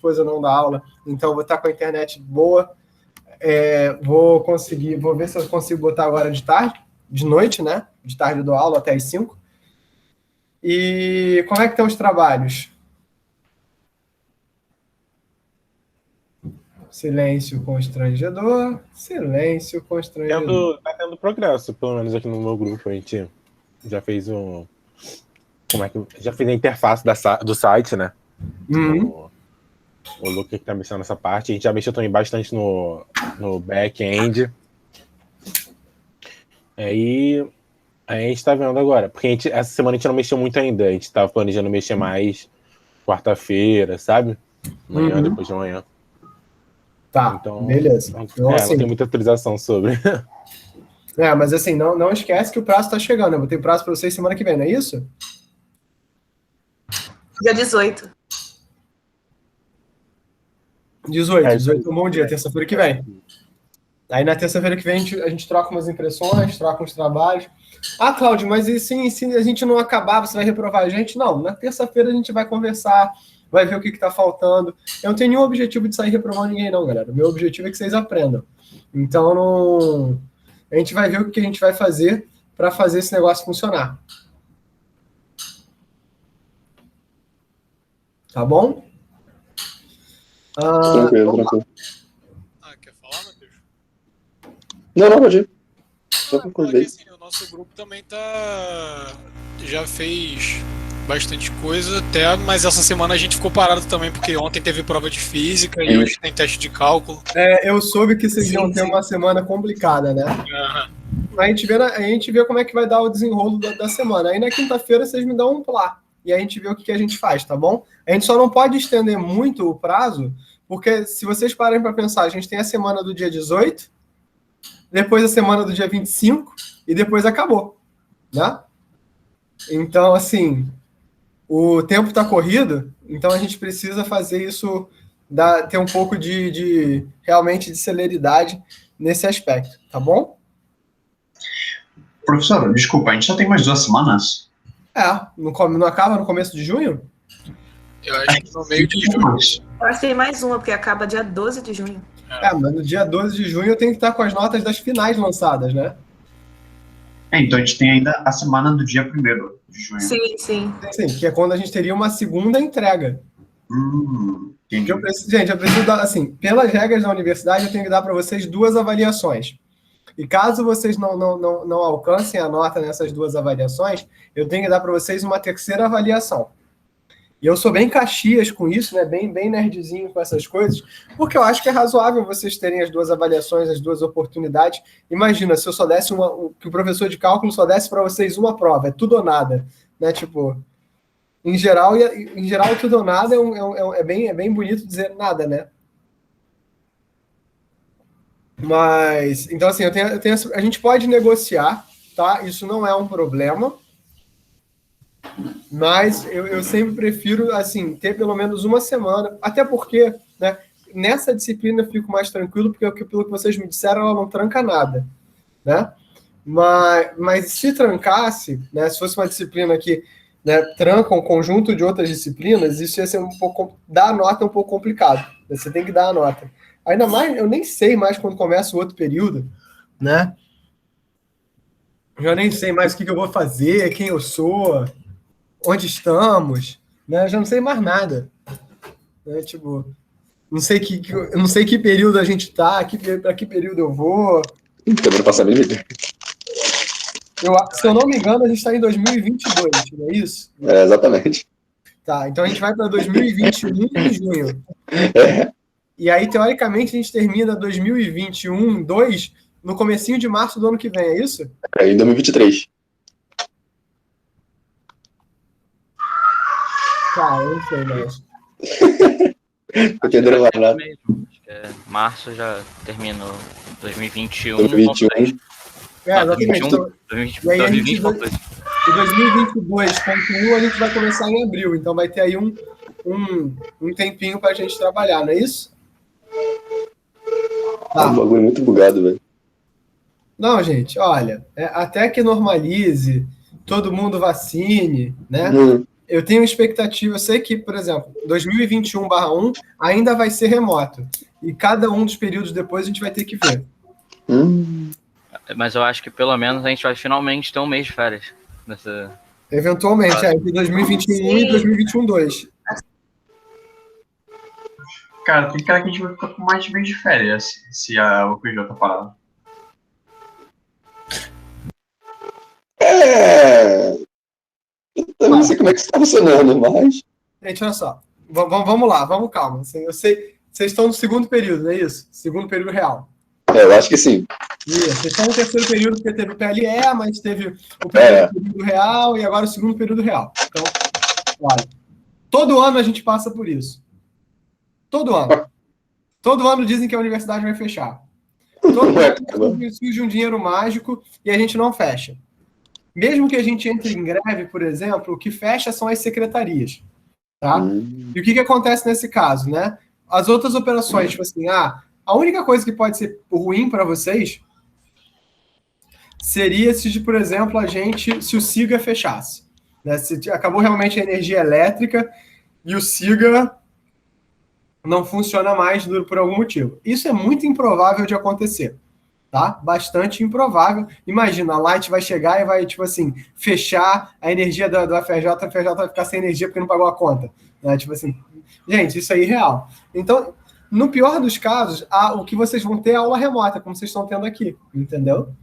esposa não dá aula, então vou estar com a internet boa. Vou ver se eu consigo botar agora de tarde, de noite, né? De tarde eu dou aula até as 5. E como é que estão os trabalhos? Silêncio constrangedor, silêncio constrangedor. Tá tendo progresso, pelo menos aqui no meu grupo. A gente já fez já fez a interface do site, né? Uhum. O Luca que tá mexendo nessa parte. A gente já mexeu também bastante no back-end. Aí a gente tá vendo agora. Porque essa semana a gente não mexeu muito ainda. A gente tava planejando mexer mais quarta-feira, sabe? Amanhã, depois de amanhã. Tá, então, beleza. Então, assim, não tem muita atualização sobre. Mas assim, não esquece que o prazo tá chegando. Eu vou ter prazo para vocês semana que vem, não é isso? Dia 18. 18 é um bom dia, terça-feira que vem. Aí na terça-feira que vem a gente troca umas impressões, troca uns trabalhos. Ah, Cláudio, mas e se a gente não acabar, você vai reprovar a gente? Não, na terça-feira a gente vai conversar, vai ver o que tá faltando. Eu não tenho nenhum objetivo de sair reprovando ninguém, não, galera. O meu objetivo é que vocês aprendam. Então, a gente vai ver o que a gente vai fazer para fazer esse negócio funcionar. Tá bom? Tranquilo. Quer falar, Matheus? Não, pode ir. Só concordei. Assim, o nosso grupo também já fez bastante coisa até, mas essa semana a gente ficou parado também, porque ontem teve prova de física e hoje tem teste de cálculo. Eu soube que vocês iam ter uma semana complicada, né? Uhum. A gente vê como é que vai dar o desenrolo da semana. Aí na quinta-feira vocês me dão um plá. E a gente vê o que a gente faz, tá bom? A gente só não pode estender muito o prazo, porque se vocês pararem para pensar, a gente tem a semana do dia 18, depois a semana do dia 25 e depois acabou, né? Então, assim, o tempo está corrido, então a gente precisa fazer isso, ter um pouco realmente de celeridade nesse aspecto, tá bom? Professor, desculpa, a gente só tem mais 2 semanas? Não acaba no começo de junho? Eu acho que no meio de junho. Eu acho que tem mais uma, porque acaba dia 12 de junho. Mas no dia 12 de junho eu tenho que estar com as notas das finais lançadas, né? Então a gente tem ainda a semana do dia 1º de junho. Sim. Sim, que é quando a gente teria uma segunda entrega. Entendi. Eu preciso dar, assim, pelas regras da universidade, eu tenho que dar para vocês 2 avaliações. E caso vocês não alcancem a nota nessas 2 avaliações, eu tenho que dar para vocês uma 3ª avaliação. E eu sou bem caxias com isso, né? Bem nerdzinho com essas coisas, porque eu acho que é razoável vocês terem as 2 avaliações, as 2 oportunidades. Imagina, se eu só desse que o professor de cálculo só desse para vocês uma prova, é tudo ou nada, né? Tipo, em geral tudo ou nada é bem bonito dizer nada, né? Mas, então assim, a gente pode negociar, tá? Isso não é um problema. Mas eu sempre prefiro, assim, ter pelo menos uma semana, até porque, né, nessa disciplina eu fico mais tranquilo, porque pelo que vocês me disseram, ela não tranca nada, né? Mas se trancasse, né, se fosse uma disciplina que, né, tranca um conjunto de outras disciplinas, isso ia ser um pouco, dar a nota é um pouco complicado, né? Você tem que dar a nota. Ainda mais, eu nem sei mais quando começa o outro período, né? Eu nem sei mais o que eu vou fazer, quem eu sou, onde estamos, né? Eu já não sei mais nada, né? Tipo, não sei que período a gente tá, para que período eu vou. Também não passa a mínima ideia. Se eu não me engano, a gente está em 2022, não é isso? Exatamente. Tá, então a gente vai para 2021 em junho. E aí, teoricamente, a gente termina 2021, 2, no comecinho de março do ano que vem, é isso? Em 2023. Tá, eu não sei mais. Entenderam mais nada. Acho que março já termina 2021. 2021. Exatamente. 2020, E aí a gente, 2022. em 2022, ponto 1, a gente vai começar em abril. Então vai ter aí um tempinho para a gente trabalhar, não é isso? É um bagulho muito bugado, velho. Não, gente, olha, até que normalize, todo mundo vacine, né? eu tenho expectativa, eu sei que, por exemplo, 2021/1 ainda vai ser remoto. E cada um dos períodos depois a gente vai ter que ver. Mas eu acho que pelo menos a gente vai finalmente ter um mês de férias. Eventualmente, entre 2021 e 2021/2. Cara, tem cara que a gente vai ficar com mais de mês de férias se a UPJ tá parada. Eu não sei como é que isso tá funcionando, mas... Gente, olha só. Vamos lá, vamos calma. Assim, eu sei, vocês estão no segundo período, não é isso? Segundo período real. eu acho que sim. Isso, vocês estão no terceiro período porque teve o PLE, mas teve o primeiro período real e agora o segundo período real. Então, olha, todo ano a gente passa por isso. Todo ano. Todo ano dizem que a universidade vai fechar. Todo ano surge um dinheiro mágico e a gente não fecha. Mesmo que a gente entre em greve, por exemplo, o que fecha são as secretarias. Tá? E o que acontece nesse caso, né? As outras operações, tipo assim, a única coisa que pode ser ruim para vocês seria se, por exemplo, se o SIGA fechasse. Né? Se acabou realmente a energia elétrica e o SIGA não funciona mais por algum motivo. Isso é muito improvável de acontecer. Tá? Bastante improvável. Imagina, a Light vai chegar e vai, tipo assim, fechar a energia do FRJ, a FRJ vai ficar sem energia porque não pagou a conta. Né? Tipo assim, gente, isso aí é real. Então, no pior dos casos, o que vocês vão ter é aula remota, como vocês estão tendo aqui, entendeu?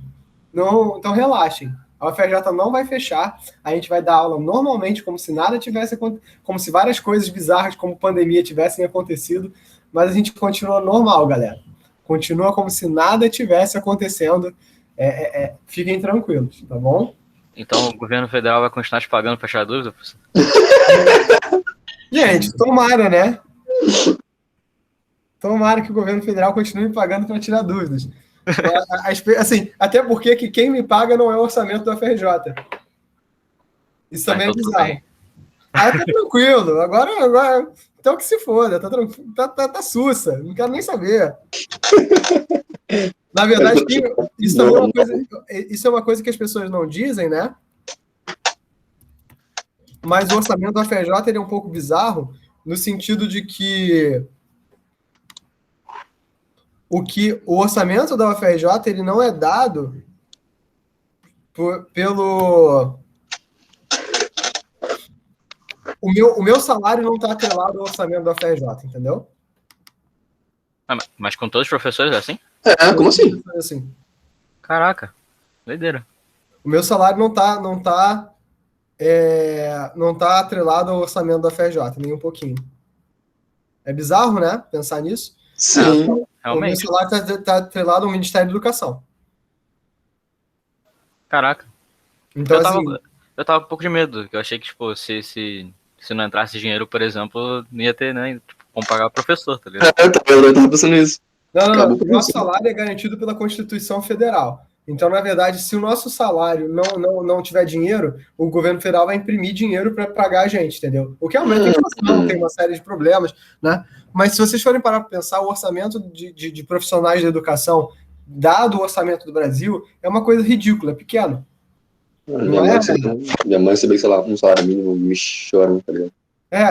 Não, então relaxem. A UFRJ não vai fechar, a gente vai dar aula normalmente, como se nada tivesse acontecido, como se várias coisas bizarras, como pandemia, tivessem acontecido, mas a gente continua normal, galera. Continua como se nada tivesse acontecendo. Fiquem tranquilos, tá bom? Então o governo federal vai continuar te pagando para tirar dúvida? Gente, tomara, né? Tomara que o governo federal continue me pagando para tirar dúvidas. Assim, até porque que quem me paga não é o orçamento do FRJ. Isso também é bizarro. Tá tranquilo. Agora então que se foda. Tá sussa. Não quero nem saber. Na verdade, isso também é uma coisa que as pessoas não dizem, né? Mas o orçamento do FRJ ele é um pouco bizarro no sentido de que o orçamento da UFRJ ele não é dado pelo... O meu salário não está atrelado ao orçamento da UFRJ, entendeu? Mas com todos os professores é assim? Como assim? Caraca, doideira. O meu salário não tá atrelado ao orçamento da UFRJ, nem um pouquinho. É bizarro, né? Pensar nisso. Sim. Realmente. O meu salário está atrelado ao Ministério da Educação. Caraca. Então, eu tava com um pouco de medo, que eu achei que, tipo, se não entrasse dinheiro, por exemplo, não ia ter, né, tipo, como pagar o professor, tá ligado? Eu tava pensando nisso. Não. O nosso salário é garantido pela Constituição Federal. Então, na verdade, se o nosso salário não tiver dinheiro, o governo federal vai imprimir dinheiro para pagar a gente, entendeu? O que aumenta a inflação, tem uma série de problemas, né? Mas se vocês forem parar para pensar, o orçamento de profissionais da educação, dado o orçamento do Brasil, é uma coisa ridícula, é pequeno. Minha mãe recebeu, sei lá, um salário mínimo, me chora, tá ligado?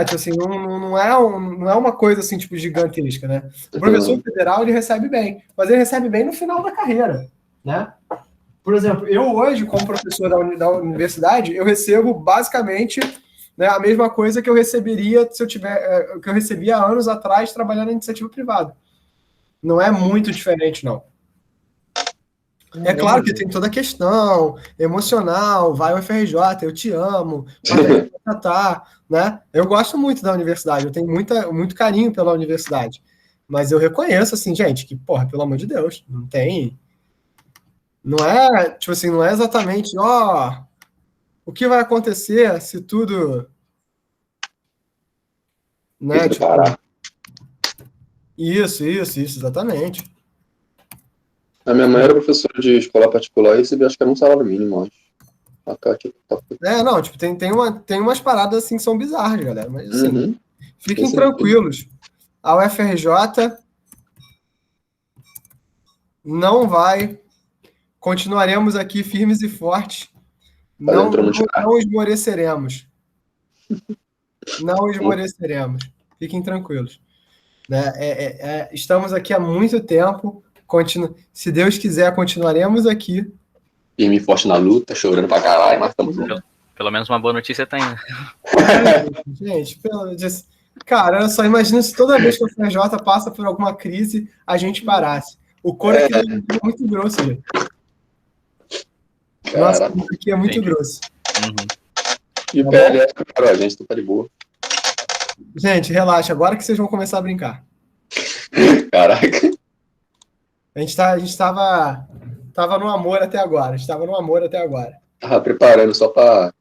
Tipo assim, não é uma coisa assim, tipo, gigantesca, né? O professor federal, ele recebe bem, mas ele recebe bem no final da carreira, né? Por exemplo, eu hoje, como professor da universidade, eu recebo basicamente, né, a mesma coisa que eu receberia que eu recebia há anos atrás trabalhando na iniciativa privada. Não é muito diferente, não. É claro que tem toda a questão emocional, vai ao FRJ, eu te amo, né? Eu gosto muito da universidade, eu tenho muito carinho pela universidade, mas eu reconheço, assim, gente, que, porra, pelo amor de Deus, não é, tipo assim, não é exatamente, o que vai acontecer se tudo, né? Tipo, isso, exatamente. A minha mãe era professora de escola particular e recebia, acho que era um salário mínimo, acho. Tipo, tem umas paradas assim que são bizarras, galera, mas assim, fiquem Esse tranquilos. A UFRJ não vai, continuaremos aqui firmes e fortes, não esmoreceremos. Não esmoreceremos. Fiquem tranquilos. Né? Estamos aqui há muito tempo. Se Deus quiser, continuaremos aqui. Firme e forte na luta, chorando pra caralho, mas estamos juntos. Pelo menos uma boa notícia tem, né? Gente, cara, eu só imagino se toda vez que o FJ passa por alguma crise, a gente parasse. O couro aqui é muito grosso, gente. Nossa, o couro aqui é muito grosso. E o PLS preparou a gente, tu tá de boa. Gente, relaxa, agora que vocês vão começar a brincar. Caraca. A gente tava no amor até agora. Tava preparando só pra...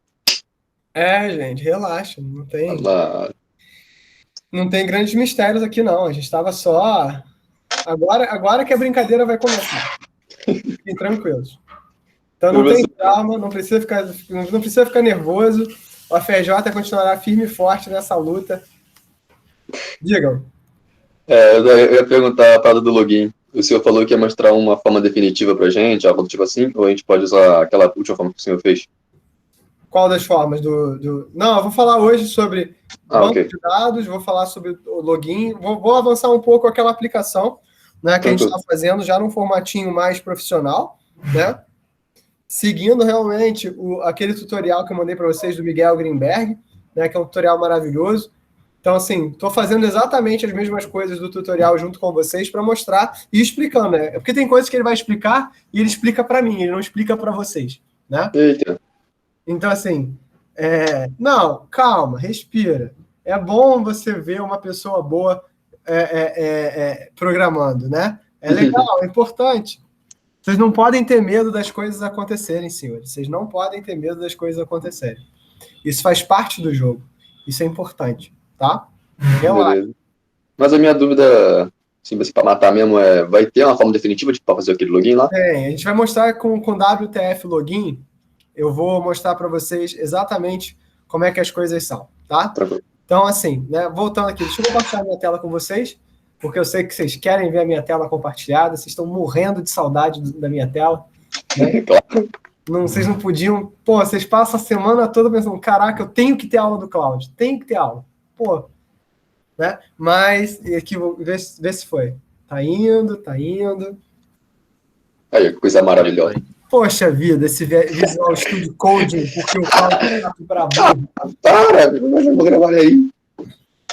Gente, relaxa. Não tem grandes mistérios aqui, não. A gente tava só... Agora que a brincadeira vai começar. Fiquem tranquilos. Então não tem calma, não precisa ficar nervoso. O FJ continuará firme e forte nessa luta. Digam. Eu ia perguntar a parada do login. O senhor falou que ia mostrar uma forma definitiva pra gente, algo tipo assim, ou a gente pode usar aquela última forma que o senhor fez? Qual das formas? Não, eu vou falar hoje sobre banco de dados, vou falar sobre o login, vou avançar um pouco aquela aplicação, né, que a gente está fazendo já num formatinho mais profissional, né? Seguindo realmente aquele tutorial que eu mandei para vocês do Miguel Greenberg, né, que é um tutorial maravilhoso. Então, assim, estou fazendo exatamente as mesmas coisas do tutorial junto com vocês para mostrar e explicando, né? Porque tem coisas que ele vai explicar e ele explica para mim, ele não explica para vocês, né? Eita. Então, assim, não, calma, respira. É bom você ver uma pessoa boa programando, né? É legal, é importante. Vocês não podem ter medo das coisas acontecerem, senhores. Vocês não podem ter medo das coisas acontecerem. Isso faz parte do jogo. Isso é importante, tá? Relaxa. Mas a minha dúvida, assim, para matar mesmo, vai ter uma forma definitiva para fazer aquele login lá? A gente vai mostrar com WTF Login. Eu vou mostrar para vocês exatamente como é que as coisas são, tá? Tranquilo. Então, assim, né, voltando aqui, deixa eu compartilhar a minha tela com vocês, porque eu sei que vocês querem ver a minha tela compartilhada, vocês estão morrendo de saudade da minha tela. Né? Claro. Vocês não podiam... Pô, vocês passam a semana toda pensando, caraca, eu tenho que ter aula do Cloud, tenho que ter aula. Pô, né? Mas, aqui, vou ver se foi. Tá indo. Aí, que coisa maravilhosa. Poxa vida, esse Visual Studio Code, porque o Cloud tá pra burro. Para, mas eu vou gravar aí.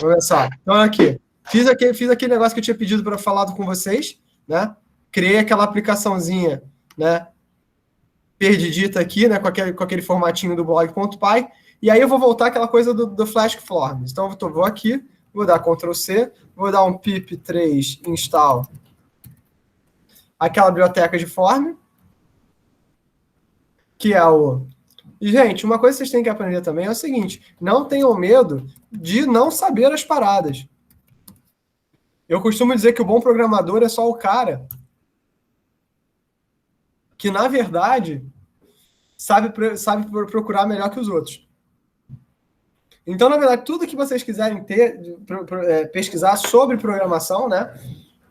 Olha só, então aqui, fiz aquele negócio que eu tinha pedido para falar com vocês, né? Criei aquela aplicaçãozinha, né? Perdidita aqui, né? Com aquele formatinho do blog.py, e aí eu vou voltar àquela coisa do Flask Forms. Então eu vou aqui, vou dar Ctrl+C, vou dar um pip3 install aquela biblioteca de form, que é o... E, gente, uma coisa que vocês têm que aprender também é o seguinte, não tenham medo de não saber as paradas. Eu costumo dizer que o bom programador é só o cara que, na verdade, sabe procurar melhor que os outros. Então, na verdade, tudo que vocês quiserem pesquisar sobre programação, né,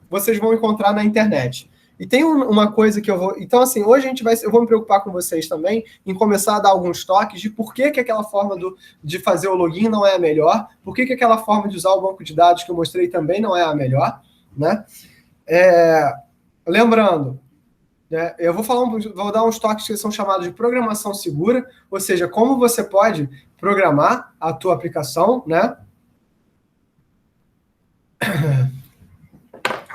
vocês vão encontrar na internet. E tem uma coisa que eu vou... Então, assim, hoje eu vou me preocupar com vocês também em começar a dar alguns toques de por que aquela forma de fazer o login não é a melhor, por que aquela forma de usar o banco de dados que eu mostrei também não é a melhor, né? Lembrando, né, eu vou dar uns toques que são chamados de programação segura, ou seja, como você pode programar a tua aplicação, né?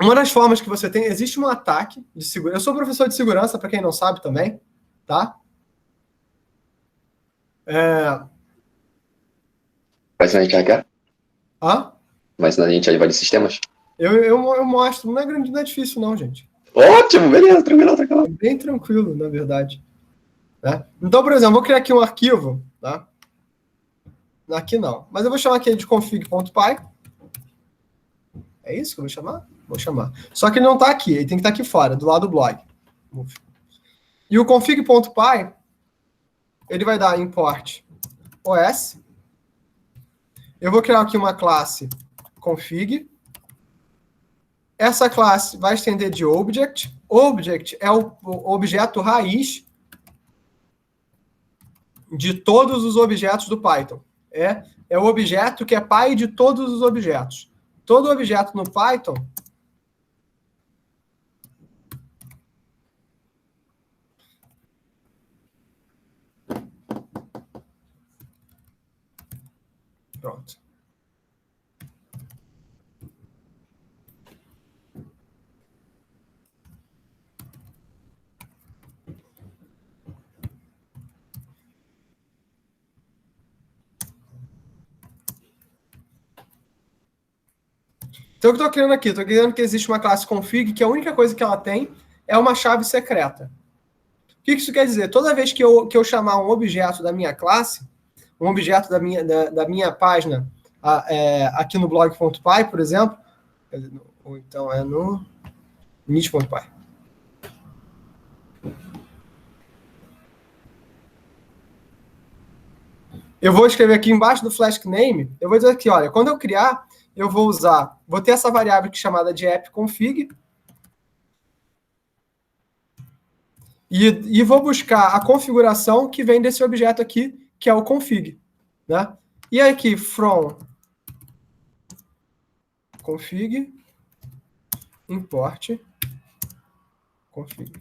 Uma das formas que você tem, existe um ataque de segurança. Eu sou professor de segurança, para quem não sabe também, tá? Mas a gente vai Hã? Mas a gente aí vai de sistemas? Eu mostro, não é difícil não, gente. Ótimo, beleza, tranquilo. É bem tranquilo, na verdade. Né? Então, por exemplo, vou criar aqui um arquivo, tá? Aqui não, mas eu vou chamar aqui de config.py. É isso que eu vou chamar? Vou chamar. Só que ele não está aqui, ele tem que estar aqui fora, do lado do blog. E o config.py, ele vai dar import OS. Eu vou criar aqui uma classe config. Essa classe vai estender de object. Object é o objeto raiz de todos os objetos do Python. É é o objeto que é pai de todos os objetos. Todo objeto no Python pronto. Então, o que eu estou criando aqui? Estou criando que existe uma classe config que a única coisa que ela tem é uma chave secreta. O que isso quer dizer? Toda vez que eu chamar um objeto da minha classe, um objeto da minha página aqui no blog.py, por exemplo, ou então é no init.py. Eu vou escrever aqui embaixo do Flask name, eu vou dizer aqui, olha, quando eu criar, eu vou ter essa variável aqui chamada de appconfig, e vou buscar a configuração que vem desse objeto aqui, que é o config, né? E aqui, from config, import config.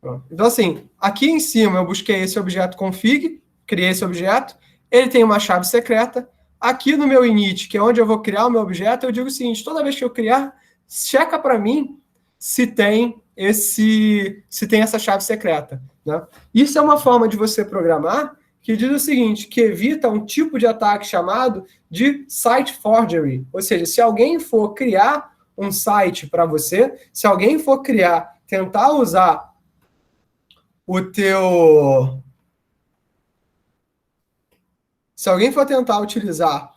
Pronto. Então, assim, aqui em cima eu busquei esse objeto config, criei esse objeto, ele tem uma chave secreta. Aqui no meu init, que é onde eu vou criar o meu objeto, eu digo o seguinte, toda vez que eu criar, checa para mim se tem essa chave secreta, né? Isso é uma forma de você programar que diz o seguinte, que evita um tipo de ataque chamado de site forgery. Ou seja, se alguém for criar um site para você, se alguém for tentar usar se alguém for tentar utilizar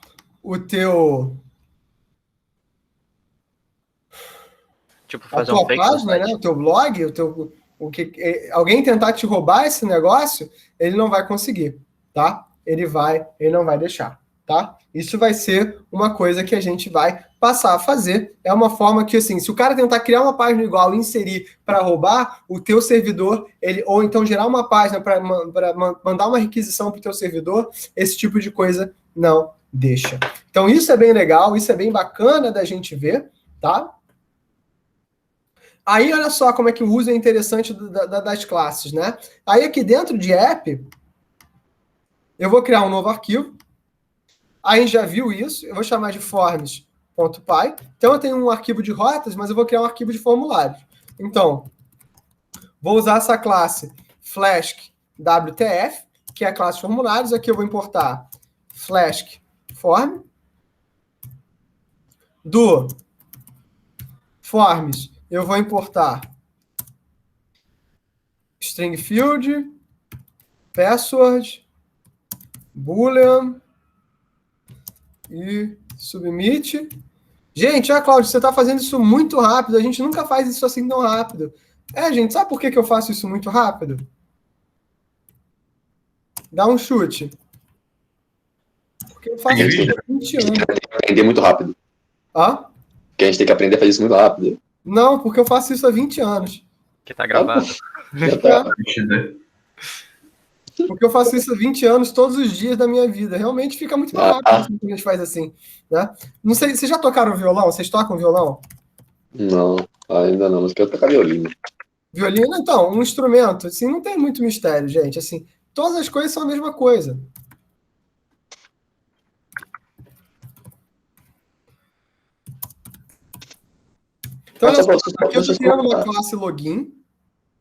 Tipo, a fazer tua um fake página, né, o teu blog, alguém tentar te roubar esse negócio, ele não vai conseguir, tá? Ele não vai deixar, tá? Isso vai ser uma coisa que a gente vai passar a fazer. É uma forma que, assim, se o cara tentar criar uma página igual e inserir para roubar, o teu servidor, ou então gerar uma página para mandar uma requisição para o teu servidor, esse tipo de coisa não deixa. Então, isso é bem legal, isso é bem bacana da gente ver, tá? Aí, olha só como é que o uso é interessante das classes, né? Aí, aqui dentro de app, eu vou criar um novo arquivo. Aí, a gente já viu isso. Eu vou chamar de forms.py. Então, eu tenho um arquivo de rotas, mas eu vou criar um arquivo de formulários. Então, vou usar essa classe Flask WTF, que é a classe de formulários. Aqui eu vou importar Flask form. Do forms, eu vou importar string field, password, boolean e submit. Gente, Cláudio, você está fazendo isso muito rápido. A gente nunca faz isso assim tão rápido. Gente, sabe por que eu faço isso muito rápido? Dá um chute. Porque eu faço isso há 20 anos. Aprender muito rápido. Porque a gente tem que aprender a fazer isso muito rápido. Não, porque eu faço isso há 20 anos. Que tá gravado. Porque eu faço isso há 20 anos, todos os dias da minha vida. Realmente fica muito mais rápido quando a gente faz assim, né? Não sei, vocês já tocaram violão? Vocês tocam violão? Não, ainda não, mas quero tocar violino. Violino, então, um instrumento, assim, não tem muito mistério, gente. Assim, todas as coisas são a mesma coisa. Então, aqui eu estou criando uma classe login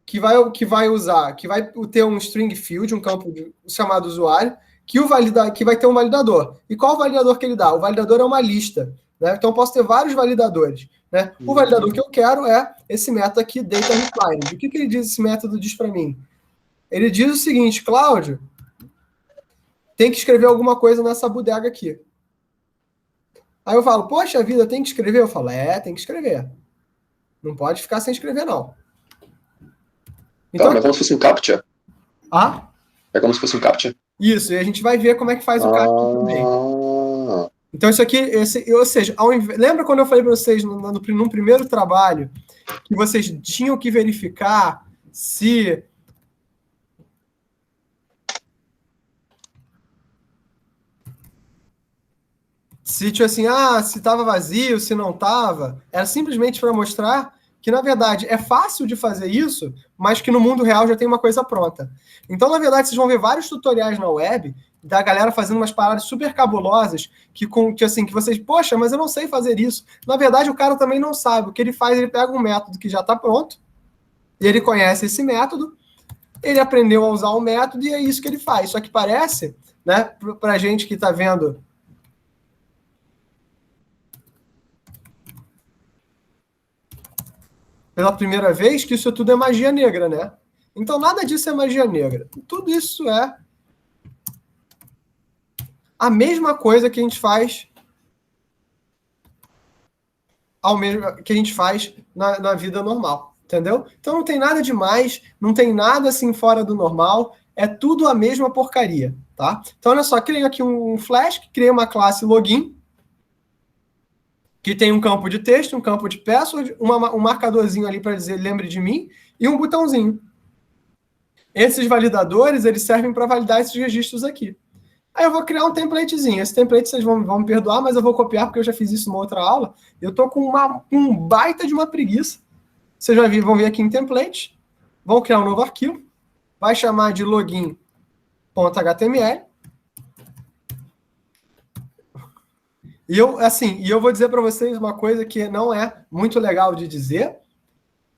que vai ter um string field, um campo chamado usuário, que vai ter um validador. E qual o validador que ele dá? O validador é uma lista, né? Então, eu posso ter vários validadores, né? O validador que eu quero é esse método aqui, data_required. O que ele diz, esse método diz para mim? Ele diz o seguinte, Cláudio, tem que escrever alguma coisa nessa bodega aqui. Aí eu falo, poxa vida, tem que escrever? Eu falo, tem que escrever. Não pode ficar sem escrever, não. Então, é como se fosse um CAPTCHA. É como se fosse um CAPTCHA. Isso, e a gente vai ver como é que faz o CAPTCHA também. Então, isso aqui, ou seja, lembra quando eu falei para vocês no primeiro trabalho que vocês tinham que verificar se se tipo assim, se estava vazio, se não estava, era simplesmente para mostrar que, na verdade, é fácil de fazer isso, mas que no mundo real já tem uma coisa pronta. Então, na verdade, vocês vão ver vários tutoriais na web da galera fazendo umas paradas super cabulosas que vocês, poxa, mas eu não sei fazer isso. Na verdade, o cara também não sabe. O que ele faz, ele pega um método que já está pronto, e ele conhece esse método, ele aprendeu a usar o método e é isso que ele faz. Só que parece, né, para a gente que está vendo pela primeira vez, que isso tudo é magia negra, né? Então, nada disso é magia negra. Tudo isso é a mesma coisa que a gente faz na vida normal, entendeu? Então, não tem nada demais, não tem nada assim fora do normal, é tudo a mesma porcaria, tá? Então, olha só, criei aqui um Flash, criei uma classe login, que tem um campo de texto, um campo de password, um marcadorzinho ali para dizer lembre de mim, e um botãozinho. Esses validadores, eles servem para validar esses registros aqui. Aí eu vou criar um templatezinho. Esse template vocês vão me perdoar, mas eu vou copiar porque eu já fiz isso numa outra aula. Eu estou com um baita de uma preguiça. Vocês vão ver aqui em template. Vão criar um novo arquivo. Vai chamar de login.html. E eu vou dizer para vocês uma coisa que não é muito legal de dizer,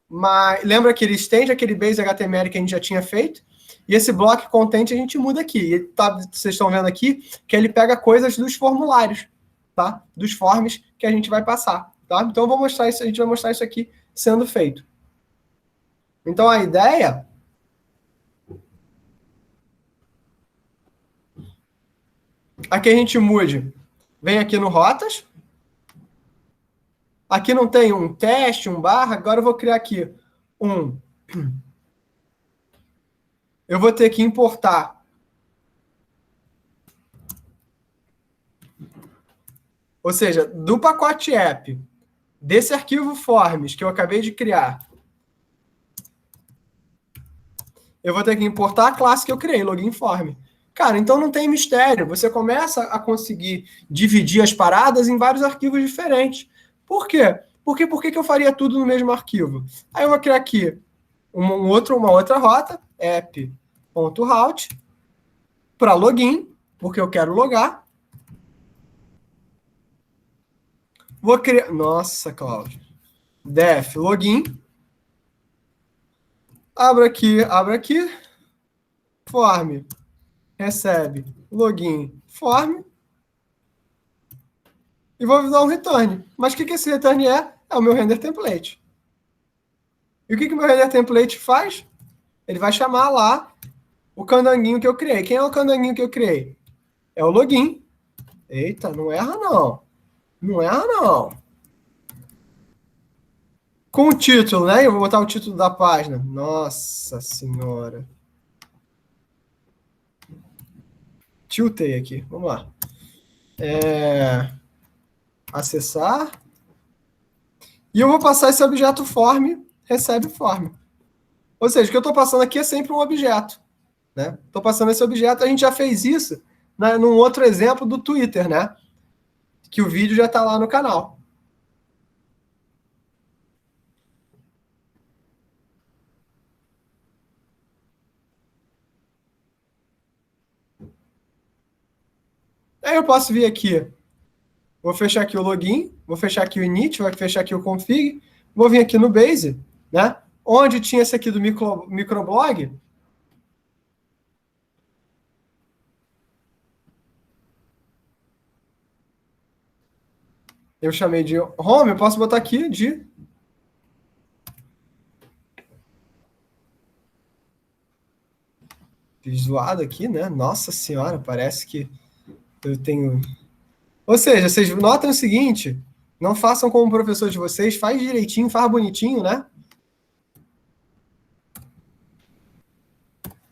mas lembra que ele estende aquele base HTML que a gente já tinha feito, e esse block content a gente muda aqui. E vocês estão vendo aqui que ele pega coisas dos formulários, tá? Dos forms que a gente vai passar, tá? Então eu vou mostrar isso, a gente vai mostrar isso aqui sendo feito. Então a ideia aqui a gente mude. Vem aqui no rotas. Aqui não tem um teste, um barra. Agora eu vou criar aqui eu vou ter que importar. Ou seja, do pacote app, desse arquivo forms que eu acabei de criar, eu vou ter que importar a classe que eu criei, login form. Cara, então não tem mistério. Você começa a conseguir dividir as paradas em vários arquivos diferentes. Por quê? Porque por que eu faria tudo no mesmo arquivo? Aí eu vou criar aqui uma outra rota, app.route, para login, porque eu quero logar. Vou criar... Nossa, Cláudio. Def login. Abro aqui. Form. Recebe login form. E vou dar um return. Mas o que esse return é? É o meu render template. E o que o meu render template faz? Ele vai chamar lá o candanguinho que eu criei. Quem é o candanguinho que eu criei? É o login. Eita, não erra não. Não erra não. Com o título, né? Eu vou botar o título da página. Nossa senhora. Tiltei aqui. Vamos lá. Acessar. E eu vou passar esse objeto form, recebe form. Ou seja, o que eu estou passando aqui é sempre um objeto. Né? Estou passando esse objeto. A gente já fez isso num outro exemplo do Twitter, né? Que o vídeo já está lá no canal. Aí eu posso vir aqui, vou fechar aqui o login, vou fechar aqui o init, vou fechar aqui o config, vou vir aqui no base, né? Onde tinha esse aqui do microblog. Eu chamei de home, eu posso botar aqui de... Fiz zoado aqui, né? Nossa senhora, parece que eu tenho... Ou seja, vocês notam o seguinte, não façam como o professor de vocês, faz direitinho, faz bonitinho, né?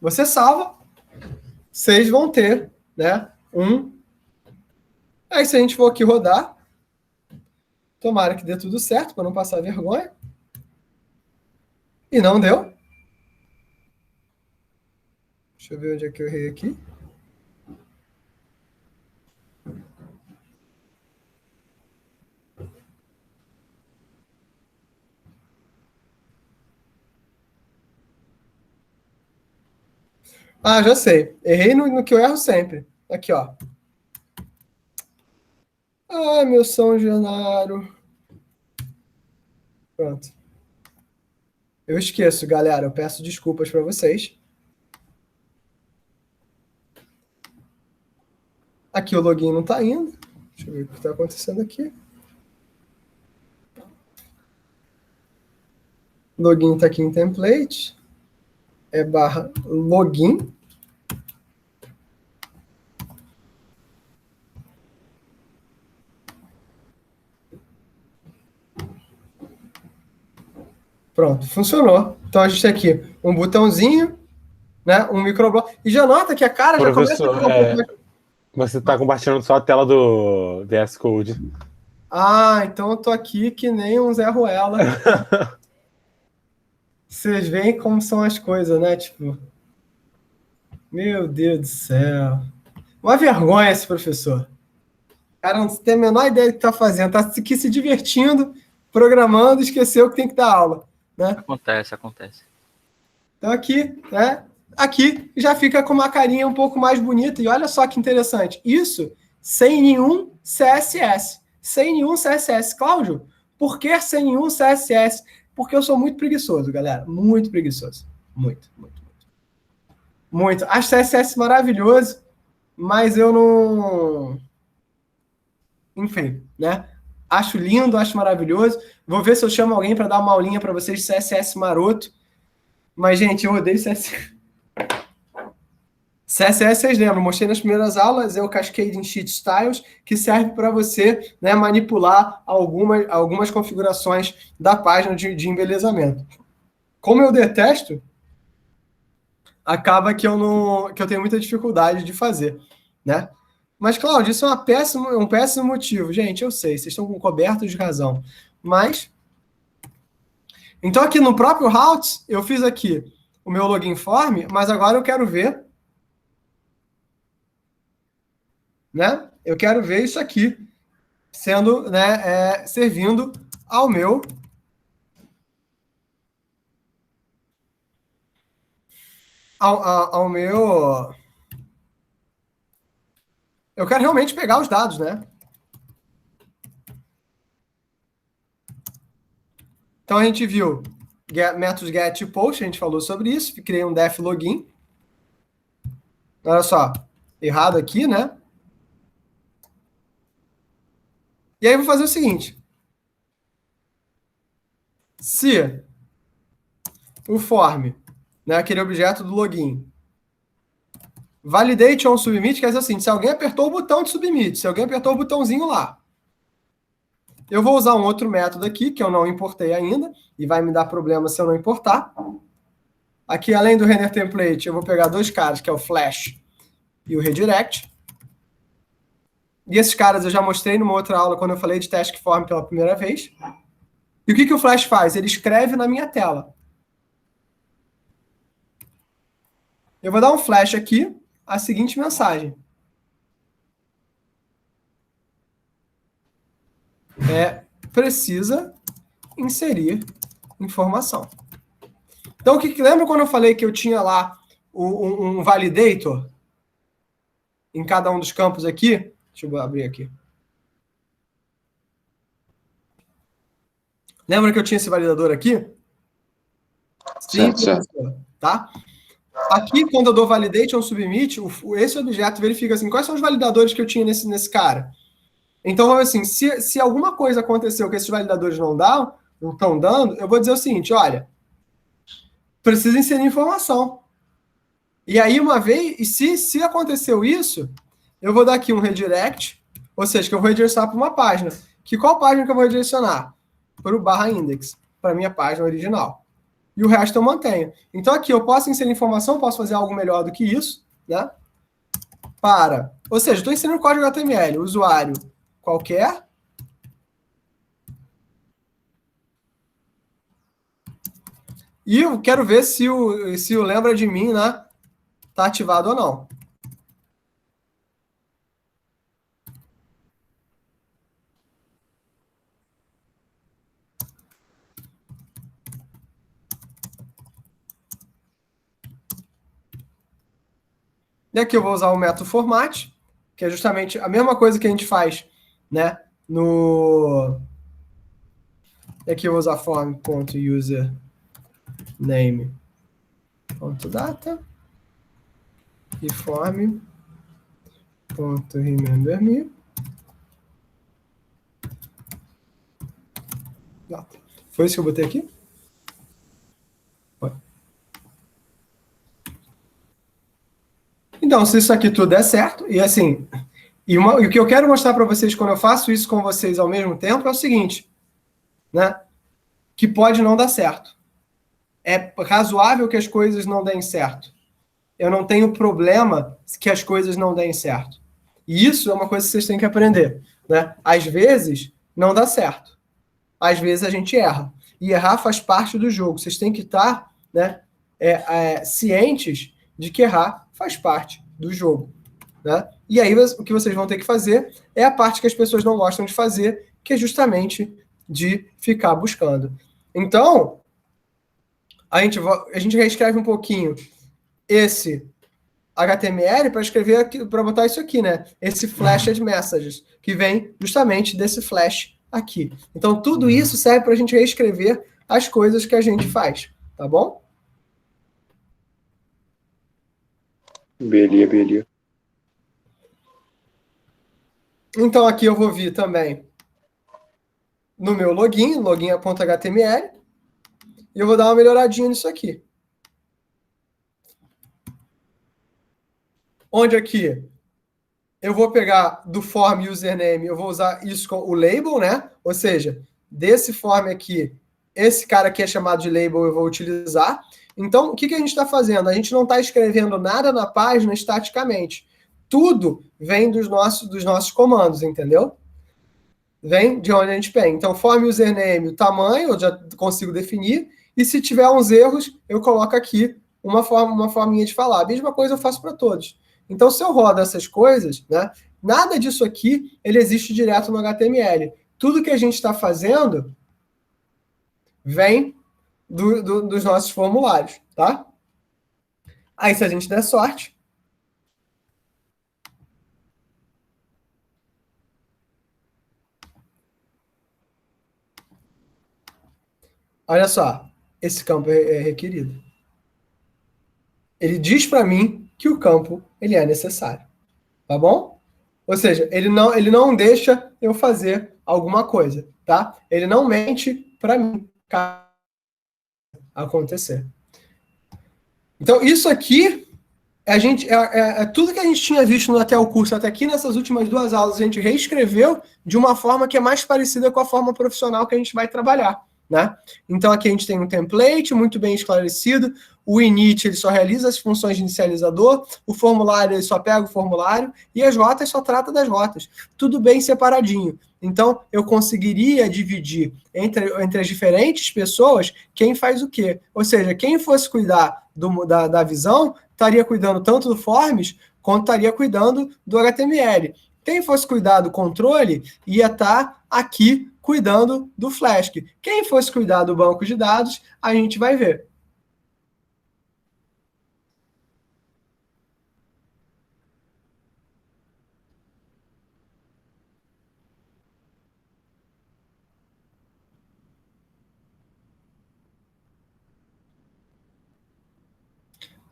Você salva, vocês vão ter, né? Aí se a gente for aqui rodar, tomara que dê tudo certo, para não passar vergonha. E não deu. Deixa eu ver onde é que eu errei aqui. Ah, já sei. Errei no que eu erro sempre. Aqui, ó. Ah, meu São Januário. Pronto. Eu esqueço, galera. Eu peço desculpas para vocês. Aqui o login não está indo. Deixa eu ver o que está acontecendo aqui. Login está aqui em template. É barra login. Pronto, funcionou. Então a gente tem aqui um botãozinho, né? Um microbloco. E já nota que a cara já começa a Professor, ficar um pouco mais... você tá compartilhando só a tela do VS Code. Ah, então eu tô aqui que nem um Zé Ruela. Vocês veem como são as coisas, né? Tipo, meu Deus do céu. Uma vergonha esse professor. O cara não tem a menor ideia do que tá fazendo. Tá aqui se divertindo, programando, esqueceu que tem que dar aula, né? Acontece. Então aqui, né? Aqui já fica com uma carinha um pouco mais bonita. E olha só que interessante. Isso sem nenhum CSS. Sem nenhum CSS. Cláudio, por que sem nenhum CSS? Porque eu sou muito preguiçoso, galera. Muito preguiçoso. Muito. Muito. Acho CSS maravilhoso, mas eu não... Enfim, né? Acho lindo, acho maravilhoso. Vou ver se eu chamo alguém para dar uma aulinha para vocês de CSS maroto. Mas, gente, eu odeio CSS. CSS, vocês lembram, mostrei nas primeiras aulas, é o Cascading Sheet Styles, que serve para você, né, manipular algumas configurações da página de embelezamento. Como eu detesto, acaba que eu tenho muita dificuldade de fazer, né? Mas, Cláudio, isso é um péssimo motivo. Gente, eu sei, vocês estão cobertos de razão. Mas, então aqui no próprio Routes, eu fiz aqui o meu login form, mas agora eu quero ver, né? Eu quero ver isso aqui sendo, né, servindo ao meu ao meu... Eu quero realmente pegar os dados, né? Então a gente viu métodos get e post, a gente falou sobre isso, criei um def login. Olha só, errado aqui, né? E aí eu vou fazer o seguinte. Se o form, né, aquele objeto do login, validate on submit, quer dizer assim, se alguém apertou o botão de submit, se alguém apertou o botãozinho lá, eu vou usar um outro método aqui, que eu não importei ainda, e vai me dar problema se eu não importar. Aqui, além do render template, eu vou pegar dois caras, que é o flash e o redirect. E esses caras eu já mostrei numa outra aula, quando eu falei de task form pela primeira vez. E o que o flash faz? Ele escreve na minha tela. Eu vou dar um flash aqui, a seguinte mensagem. Precisa inserir informação. Então, lembra quando eu falei que eu tinha lá um validator em cada um dos campos aqui? Deixa eu abrir aqui. Lembra que eu tinha esse validador aqui? Sim, Certo. tá? Aqui, quando eu dou validate ou submit, esse objeto verifica assim, quais são os validadores que eu tinha nesse cara. Então, assim, se alguma coisa aconteceu que esses validadores não estão dando, eu vou dizer o seguinte, olha, precisa inserir informação. E aí, uma vez, se aconteceu isso, eu vou dar aqui um redirect, ou seja, que eu vou redirecionar para uma página. Qual página que eu vou redirecionar? Para o barra index, para a minha página original. E o resto eu mantenho. Então, aqui eu posso inserir informação, posso fazer algo melhor do que isso, né? Ou seja, estou inserindo código HTML, usuário qualquer. E eu quero ver se o lembra de mim, né? Está ativado ou não. E aqui eu vou usar o método format, que é justamente a mesma coisa que a gente faz, né, no... E aqui eu vou usar form.username.data e form.rememberme. Foi isso que eu botei aqui? Foi. Então, se isso aqui tudo der certo, e assim, e o que eu quero mostrar para vocês quando eu faço isso com vocês ao mesmo tempo é o seguinte, né? Que pode não dar certo. É razoável que as coisas não deem certo. Eu não tenho problema que as coisas não deem certo. E isso é uma coisa que vocês têm que aprender, né? Às vezes, não dá certo. Às vezes, a gente erra. E errar faz parte do jogo. Vocês têm que estar, né, cientes de que errar faz parte do jogo, né? E aí, o que vocês vão ter que fazer é a parte que as pessoas não gostam de fazer, que é justamente de ficar buscando. Então, a gente reescreve um pouquinho esse HTML para escrever aqui, para botar isso aqui, né? Esse flashed messages, que vem justamente desse flash aqui. Então, tudo isso serve para a gente reescrever as coisas que a gente faz, tá bom? Beleza. Então, aqui eu vou vir também no meu login.html, e eu vou dar uma melhoradinha nisso aqui. Onde aqui eu vou pegar do form username, eu vou usar isso com o label, né? Ou seja, desse form aqui, esse cara aqui é chamado de label, eu vou utilizar. Então, o que a gente está fazendo? A gente não está escrevendo nada na página estaticamente. Tudo vem dos nossos comandos, entendeu? Vem de onde a gente pega. Então, form username, o tamanho, eu já consigo definir. E se tiver uns erros, eu coloco aqui uma forminha de falar. A mesma coisa eu faço para todos. Então, se eu rodo essas coisas, né, nada disso aqui ele existe direto no HTML. Tudo que a gente está fazendo vem dos nossos formulários, tá? Aí, se a gente der sorte, olha só, esse campo é requerido. Ele diz para mim que o campo ele é necessário, tá bom? Ou seja, ele não deixa eu fazer alguma coisa, tá? Ele não mente para mim acontecer. Então, isso aqui é tudo que a gente tinha visto até o curso, até aqui nessas últimas 2 aulas, a gente reescreveu de uma forma que é mais parecida com a forma profissional que a gente vai trabalhar, né? Então, aqui a gente tem um template muito bem esclarecido, o init ele só realiza as funções de inicializador, o formulário ele só pega o formulário, e as rotas só trata das rotas. Tudo bem separadinho. Então, eu conseguiria dividir entre as diferentes pessoas quem faz o quê. Ou seja, quem fosse cuidar da visão, estaria cuidando tanto do forms, quanto estaria cuidando do HTML. Quem fosse cuidar do controle, ia estar aqui cuidando do Flask. Quem fosse cuidar do banco de dados, a gente vai ver.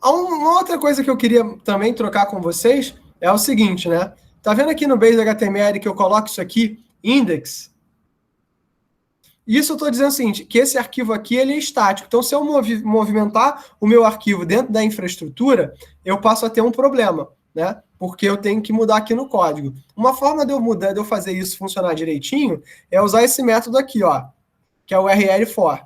Uma outra coisa que eu queria também trocar com vocês é o seguinte, né? Tá vendo aqui no base HTML que eu coloco isso aqui, index? Isso eu estou dizendo o seguinte, que esse arquivo aqui ele é estático. Então, se eu movimentar o meu arquivo dentro da infraestrutura, eu passo a ter um problema, né? Porque eu tenho que mudar aqui no código. Uma forma de eu fazer isso funcionar direitinho é usar esse método aqui, ó, que é o rl_for.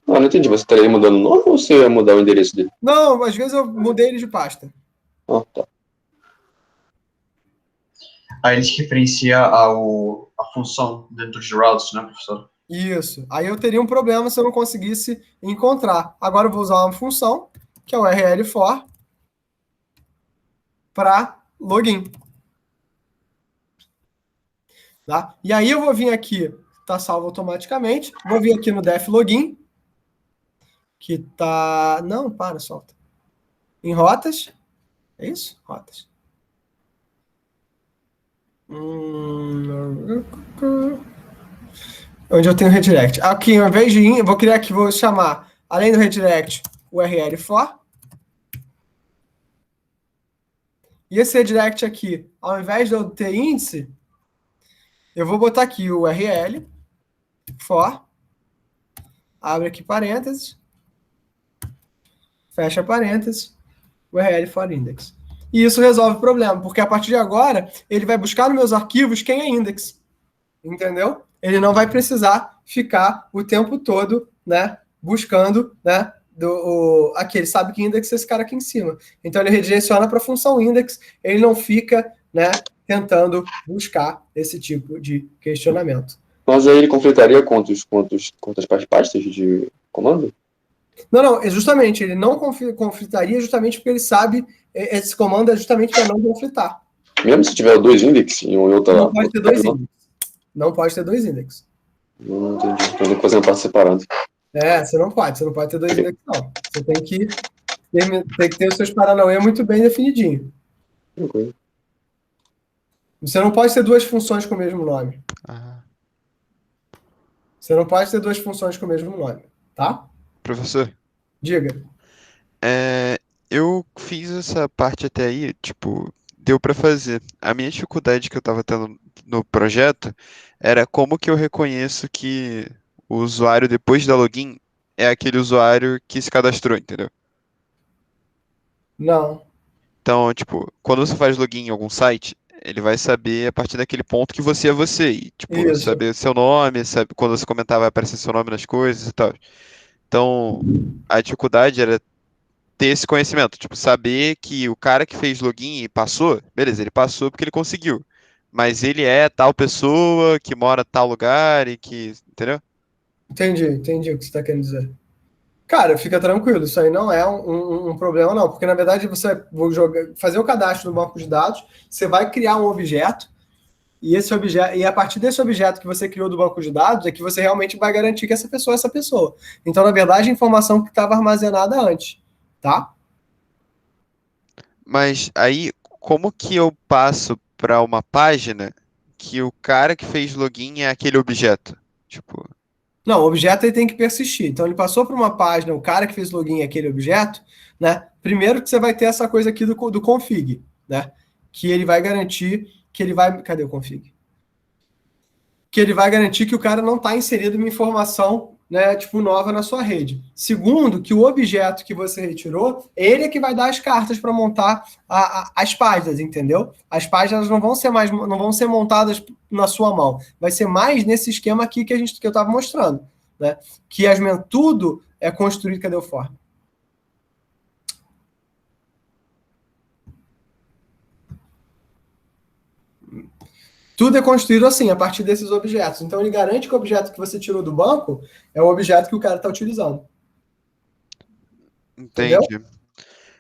Não entendi. Você estaria mudando o nome ou você ia mudar o endereço dele? Não, às vezes eu mudei ele de pasta. Ah, tá. Aí ele se referencia a função dentro de routes, né, professor? Isso. Aí eu teria um problema se eu não conseguisse encontrar. Agora eu vou usar uma função, que é o rl_for, para login. Tá? E aí eu vou vir aqui, está salvo automaticamente, vou vir aqui no def login, que tá... Não, solta. Em rotas. É isso? Rotas. Onde eu tenho redirect. Aqui, ao invés de eu vou criar aqui, vou chamar, além do redirect, URL for. E esse redirect aqui, ao invés de eu ter índice, eu vou botar aqui o URL for, abre aqui parênteses, fecha parênteses, URL for index. E isso resolve o problema, porque a partir de agora, ele vai buscar nos meus arquivos quem é index. Entendeu? Ele não vai precisar ficar o tempo todo, né, buscando, né, aqui, ele sabe que index é esse cara aqui em cima. Então ele redireciona para a função index, ele não fica, né, tentando buscar esse tipo de questionamento. Mas aí ele conflitaria quantas pastas de comando? Não, justamente, ele não conflitaria justamente porque ele sabe, esse comando é justamente para não conflitar. Mesmo se tiver 2 index em um e outro lá? Não pode ter 2 index. Não pode ter 2 index. Não entendi. Então tem que fazer uma parte separada. Você não pode ter 2 index, não. Você tem que ter os seus paranauê muito bem definidinho. Okay. Você não pode ter 2 funções com o mesmo nome. Você não pode ter 2 funções com o mesmo nome, tá? Professor, Diga. eu fiz essa parte até aí, tipo, deu para fazer. A minha dificuldade que eu estava tendo no projeto era como que eu reconheço que o usuário, depois da login, é aquele usuário que se cadastrou, entendeu? Não. Então, tipo, quando você faz login em algum site, ele vai saber a partir daquele ponto que você é você. E, tipo, Isso. saber seu nome, sabe, quando você comentar vai aparecer seu nome nas coisas e tal. Então, a dificuldade era ter esse conhecimento, tipo, saber que o cara que fez login e passou, beleza, ele passou porque ele conseguiu. Mas ele é tal pessoa que mora em tal lugar e que, entendeu? Entendi o que você está querendo dizer. Cara, fica tranquilo, isso aí não é um problema, não, porque na verdade você vai fazer o cadastro no banco de dados, você vai criar um objeto, e esse objeto, e a partir desse objeto que você criou do banco de dados, é que você realmente vai garantir que essa pessoa é essa pessoa. Então, na verdade, a informação que estava armazenada antes, tá? Mas aí, como que eu passo para uma página que o cara que fez login é aquele objeto? Tipo, Não, o objeto ele tem que persistir. Então, ele passou para uma página, o cara que fez login é aquele objeto, né? Primeiro que você vai ter essa coisa aqui do config, né? Que ele vai garantir que ele vai... Cadê o config? Que ele vai garantir que o cara não está inserido uma informação, né, tipo, nova na sua rede. Segundo, que o objeto que você retirou, ele é que vai dar as cartas para montar as páginas, entendeu? As páginas não vão ser montadas na sua mão. Vai ser mais nesse esquema aqui que eu estava mostrando, né? Que tudo é construído. Cadê o for? Tudo é construído assim, a partir desses objetos. Então, ele garante que o objeto que você tirou do banco é o objeto que o cara está utilizando. entendi. Entendeu?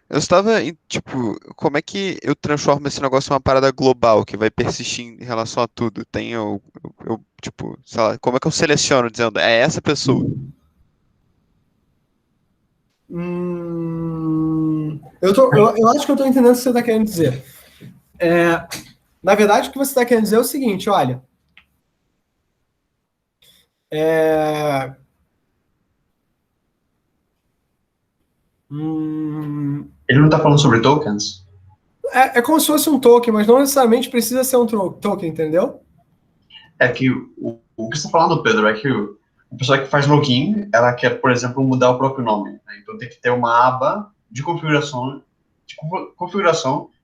Eu estava, tipo, como é que eu transformo esse negócio em uma parada global que vai persistir em relação a tudo? Tem tipo, sei lá, como é que eu seleciono dizendo, é essa pessoa? Eu acho que eu estou entendendo o que você está querendo dizer. Na verdade, o que você está querendo dizer é o seguinte, olha. Ele não tá falando sobre tokens? É como se fosse um token, mas não necessariamente precisa ser um token, entendeu? É que o que você está falando, Pedro, é que a pessoa que faz login, ela quer, por exemplo, mudar o próprio nome, né? Então tem que ter uma aba de configuração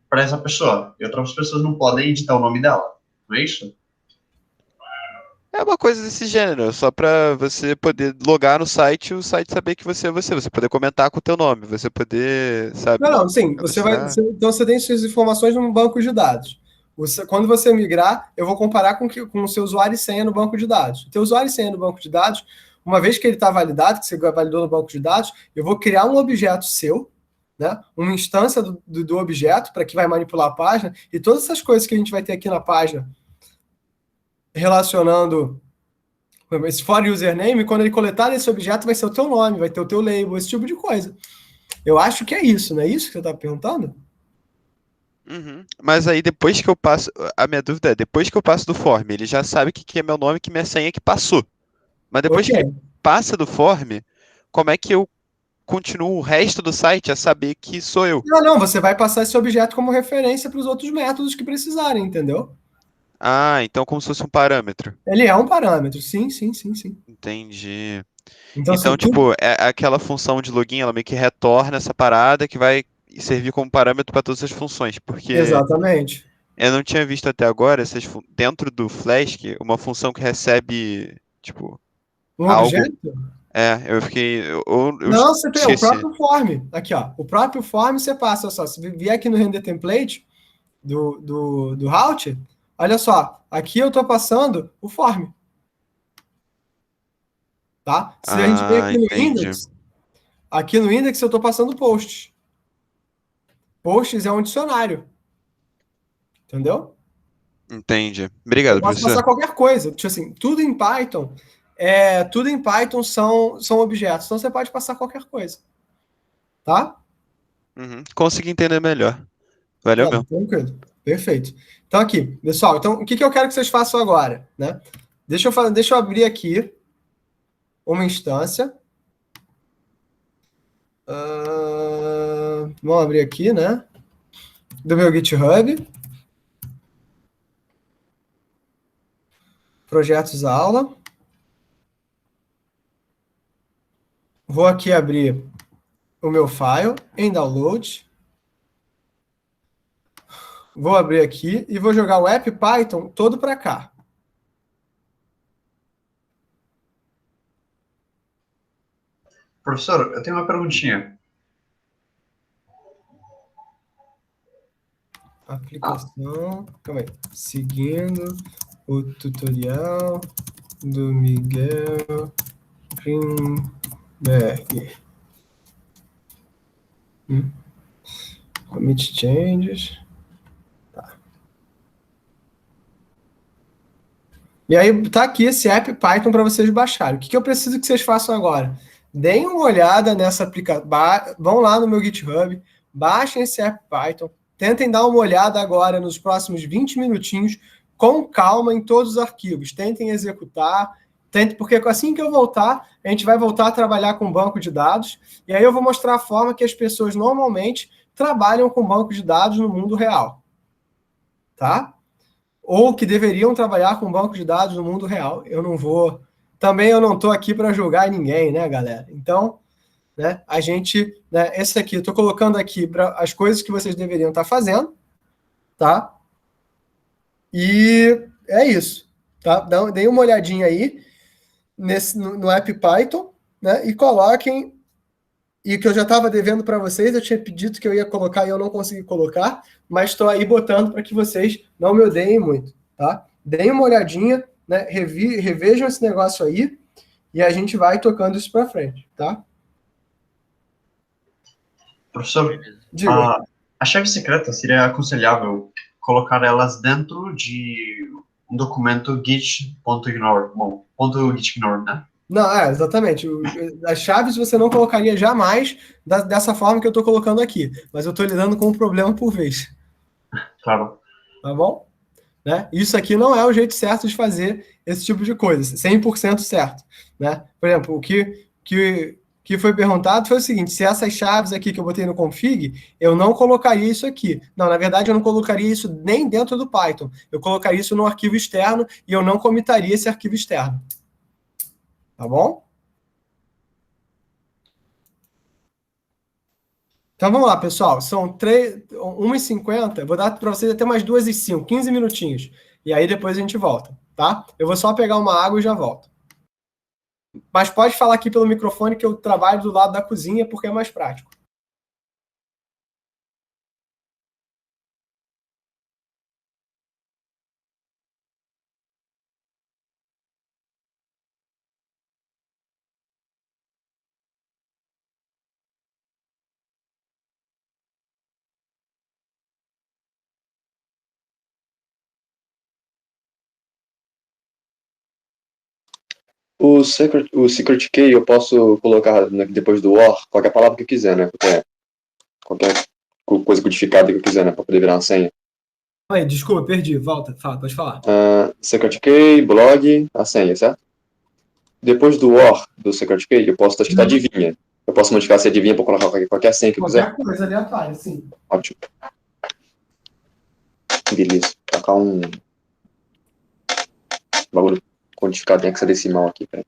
para essa pessoa. E outras pessoas não podem editar o nome dela. Não é isso? É uma coisa desse gênero, só pra você poder logar no site e o site saber que você é você poder comentar com o teu nome, você poder, sabe? Não, sim. Então você tem suas informações num banco de dados. Quando você migrar, eu vou comparar com o seu usuário e senha no banco de dados. O teu usuário e senha no banco de dados, uma vez que ele está validado, que você validou no banco de dados, eu vou criar um objeto seu, né? Uma instância do objeto para que vai manipular a página, e todas essas coisas que a gente vai ter aqui na página relacionando esse for username, quando ele coletar esse objeto, vai ser o teu nome, vai ter o teu label, esse tipo de coisa. Eu acho que é isso, não é isso que você está perguntando? Uhum. Mas aí depois que eu passo. A minha dúvida é, depois que eu passo do form, ele já sabe que é meu nome, que minha senha que passou. Mas depois Ok. que ele passa do form, como é que eu continuo o resto do site a saber que sou eu? Não, você vai passar esse objeto como referência para os outros métodos que precisarem, entendeu? Ah, então como se fosse um parâmetro. Ele é um parâmetro, sim, sim, sim, sim. Entendi. Então, Então, assim, tudo. tipo, aquela função de login, ela meio que retorna essa parada que vai servir como parâmetro para todas as funções, porque Exatamente. eu não tinha visto até agora dentro do Flask uma função que recebe, tipo, Um algo. objeto? Eu fiquei. Eu Não, você tem o esqueci. próprio form. Aqui, ó. O próprio form você passa, olha só. Se vier aqui no render template do route, olha só. Aqui eu estou passando o form, tá? Se a gente vem Ah, entendi. aqui no index eu estou passando posts. Posts é um dicionário, entendeu? Entendi. Eu Obrigado, posso professor. passar qualquer coisa. Tipo assim, tudo em Python são objetos. Então você pode passar qualquer coisa, tá? Uhum. Consegui entender melhor. Valeu Não, mesmo. tranquilo. Perfeito. Então aqui, pessoal, então o que que eu quero que vocês façam agora, né? Deixa eu abrir aqui uma instância. Vamos abrir aqui, né? Do meu GitHub. Projetos aula. Vou aqui abrir o meu file em download. Vou abrir aqui e vou jogar o app Python todo para cá. Professor, eu tenho uma perguntinha. Aplicação. Calma aí. Seguindo o tutorial do Miguel Greenberg. Commit changes. Tá. E aí tá aqui esse app Python para vocês baixarem. O que eu preciso que vocês façam agora? Deem uma olhada nessa aplicação. Vão lá no meu GitHub, baixem esse app Python, tentem dar uma olhada agora nos próximos 20 minutinhos, com calma em todos os arquivos. Tentem executar, porque assim que eu voltar, a gente vai voltar a trabalhar com banco de dados, e aí eu vou mostrar a forma que as pessoas normalmente trabalham com banco de dados no mundo real. Tá? Ou que deveriam trabalhar com banco de dados no mundo real. Também eu não estou aqui para julgar ninguém, né, galera? Então, né, a gente, né, esse aqui, eu estou colocando aqui para as coisas que vocês deveriam estar fazendo, tá? E é isso, tá? Deem uma olhadinha aí no app Python, né? E coloquem, e que eu já estava devendo para vocês, eu tinha pedido que eu ia colocar e eu não consegui colocar, mas estou aí botando para que vocês não me odeiem muito, tá? Deem uma olhadinha, né? Revejam esse negócio aí e a gente vai tocando isso para frente, tá? Professor, Diga. a chave secreta seria aconselhável colocar elas dentro de um documento git.ignore. Bom, .gitignore, né? Não, exatamente. As chaves você não colocaria jamais dessa forma que eu estou colocando aqui, mas eu estou lidando com um problema por vez, Claro. tá bom? Né? Isso aqui não é o jeito certo de fazer esse tipo de coisa, 100% certo. Né? Por exemplo, o que foi perguntado foi o seguinte: se essas chaves aqui que eu botei no config, eu não colocaria isso aqui. Não, na verdade, eu não colocaria isso nem dentro do Python. Eu colocaria isso no arquivo externo e eu não comitaria esse arquivo externo. Tá bom? Então vamos lá, pessoal. São 1h50. Vou dar para vocês até mais 2h05, 15 minutinhos. E aí depois a gente volta, tá? Eu vou só pegar uma água e já volto. Mas pode falar aqui pelo microfone que eu trabalho do lado da cozinha porque é mais prático. O secret key eu posso colocar depois do or qualquer palavra que eu quiser, né? Qualquer coisa codificada que eu quiser, né? Pra poder virar uma senha. Aí, desculpa, perdi. Volta, fala, pode falar. Secret key, blog, a senha, certo? Depois do or do secret key, eu posso estar adivinha. Eu posso modificar se adivinha para colocar qualquer senha que eu quiser. Qualquer coisa aleatória, sim. Ótimo. Beleza. Vou colocar um bagulho codificado em hexadecimal aqui, peraí.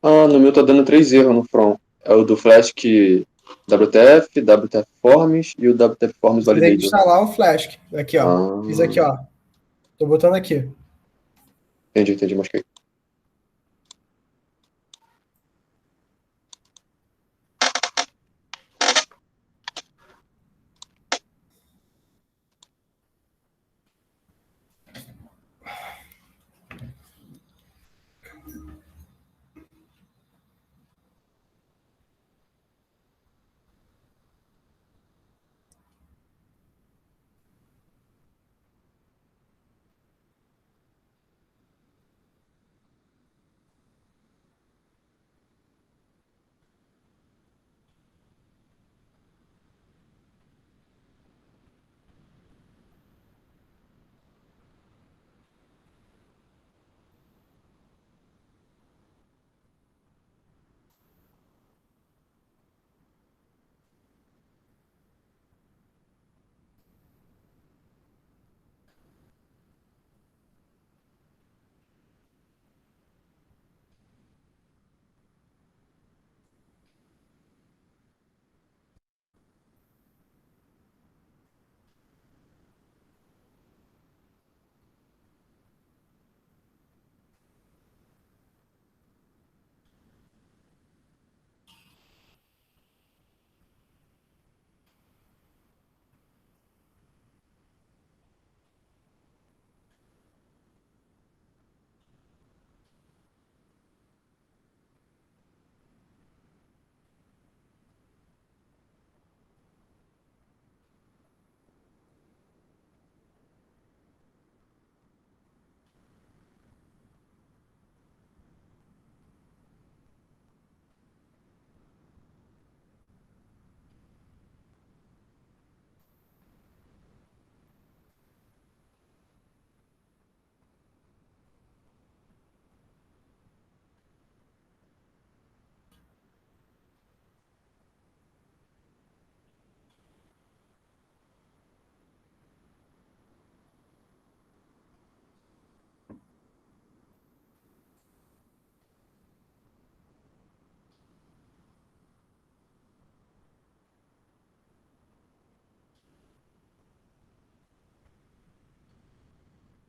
No meu tá dando 3 erros no front. É o do Flask WTF, WTF Forms e o WTF Forms Você tem que Validator. instalar o Flask. Aqui, ó. Fiz aqui, ó. Tô botando aqui. Entendi, mosquei.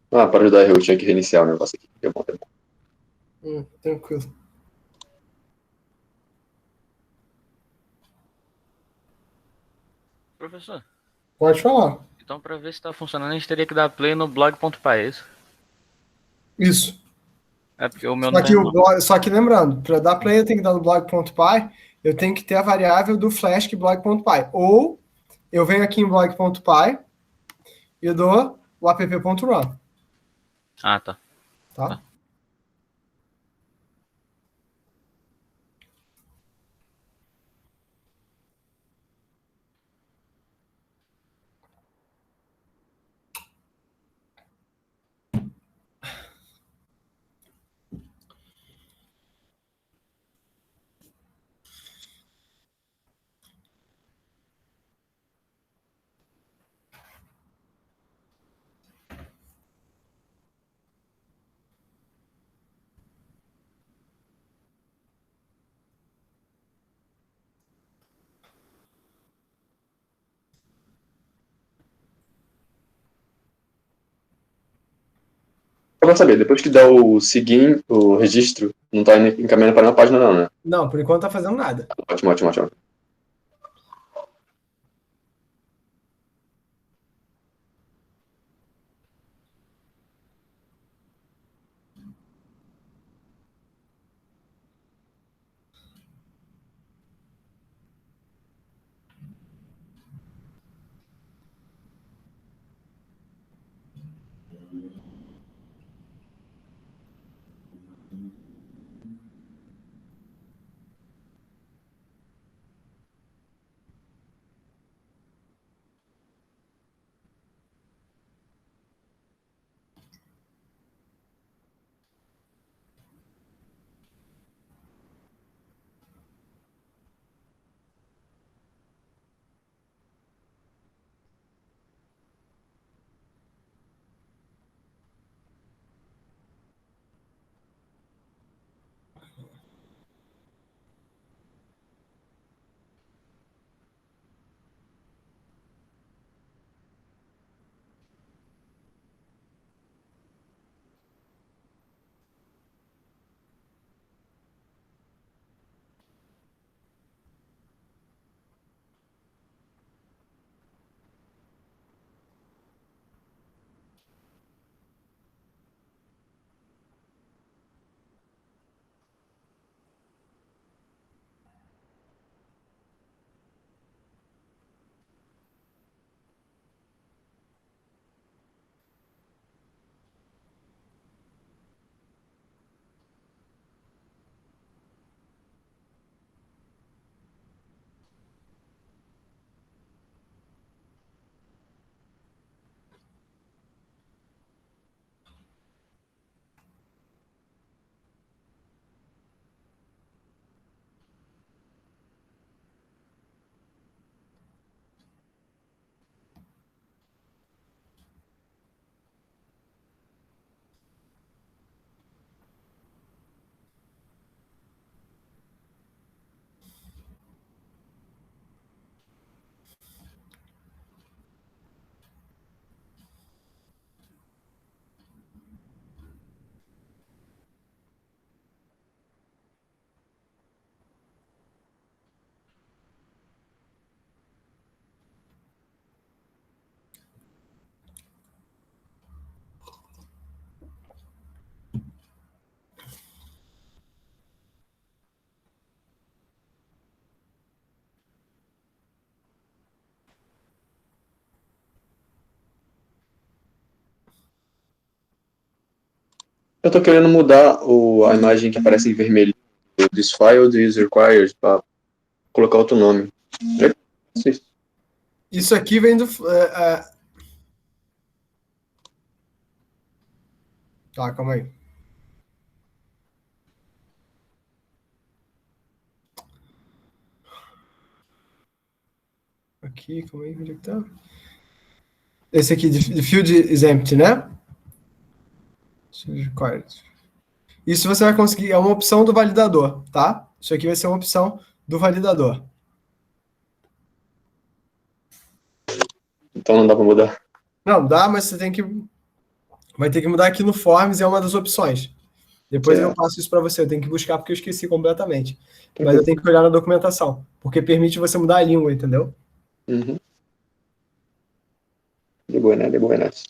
Para ajudar eu tinha que reiniciar o negócio aqui. Deu bom, deu bom. Tranquilo. Professor, Pode falar. então pra ver se tá funcionando, a gente teria que dar play no blog.py, é isso? Isso. É porque o meu Só não que, tem. só que lembrando, para dar play eu tenho que dar no blog.py, eu tenho que ter a variável do flask blog.py. Ou eu venho aqui em blog.py e dou o app.run. Ah, tá. Tá? Eu vou saber, depois que dá o seguir, o registro, não tá encaminhando para nenhuma página não, né? Não, por enquanto tá fazendo nada. Ótimo, ótimo, ótimo. Eu tô querendo mudar a imagem que aparece em vermelho do this file is required para colocar outro nome. Isso aqui vem do. Tá, calma aí. Aqui, calma aí, onde é que tá? Esse aqui, the field is empty, né? Isso você vai conseguir, é uma opção do validador, tá? Isso aqui vai ser uma opção do validador. Então não dá para mudar. Não, dá, mas você tem que Vai ter que mudar aqui no Forms, é uma das opções. Depois eu Certo. passo isso para você. Eu tenho que buscar porque eu esqueci completamente. Mas eu tenho que olhar na documentação, porque permite você mudar a língua, entendeu? Uhum. De buenas, de buenas.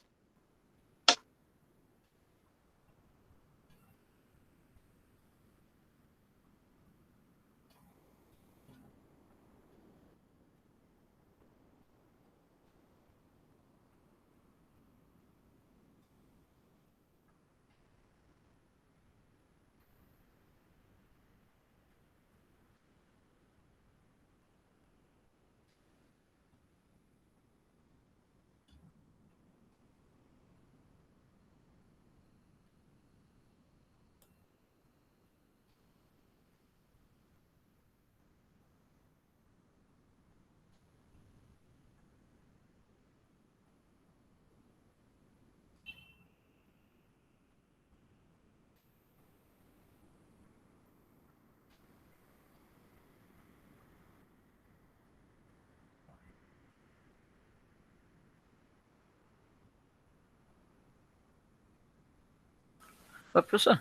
Ô, professor,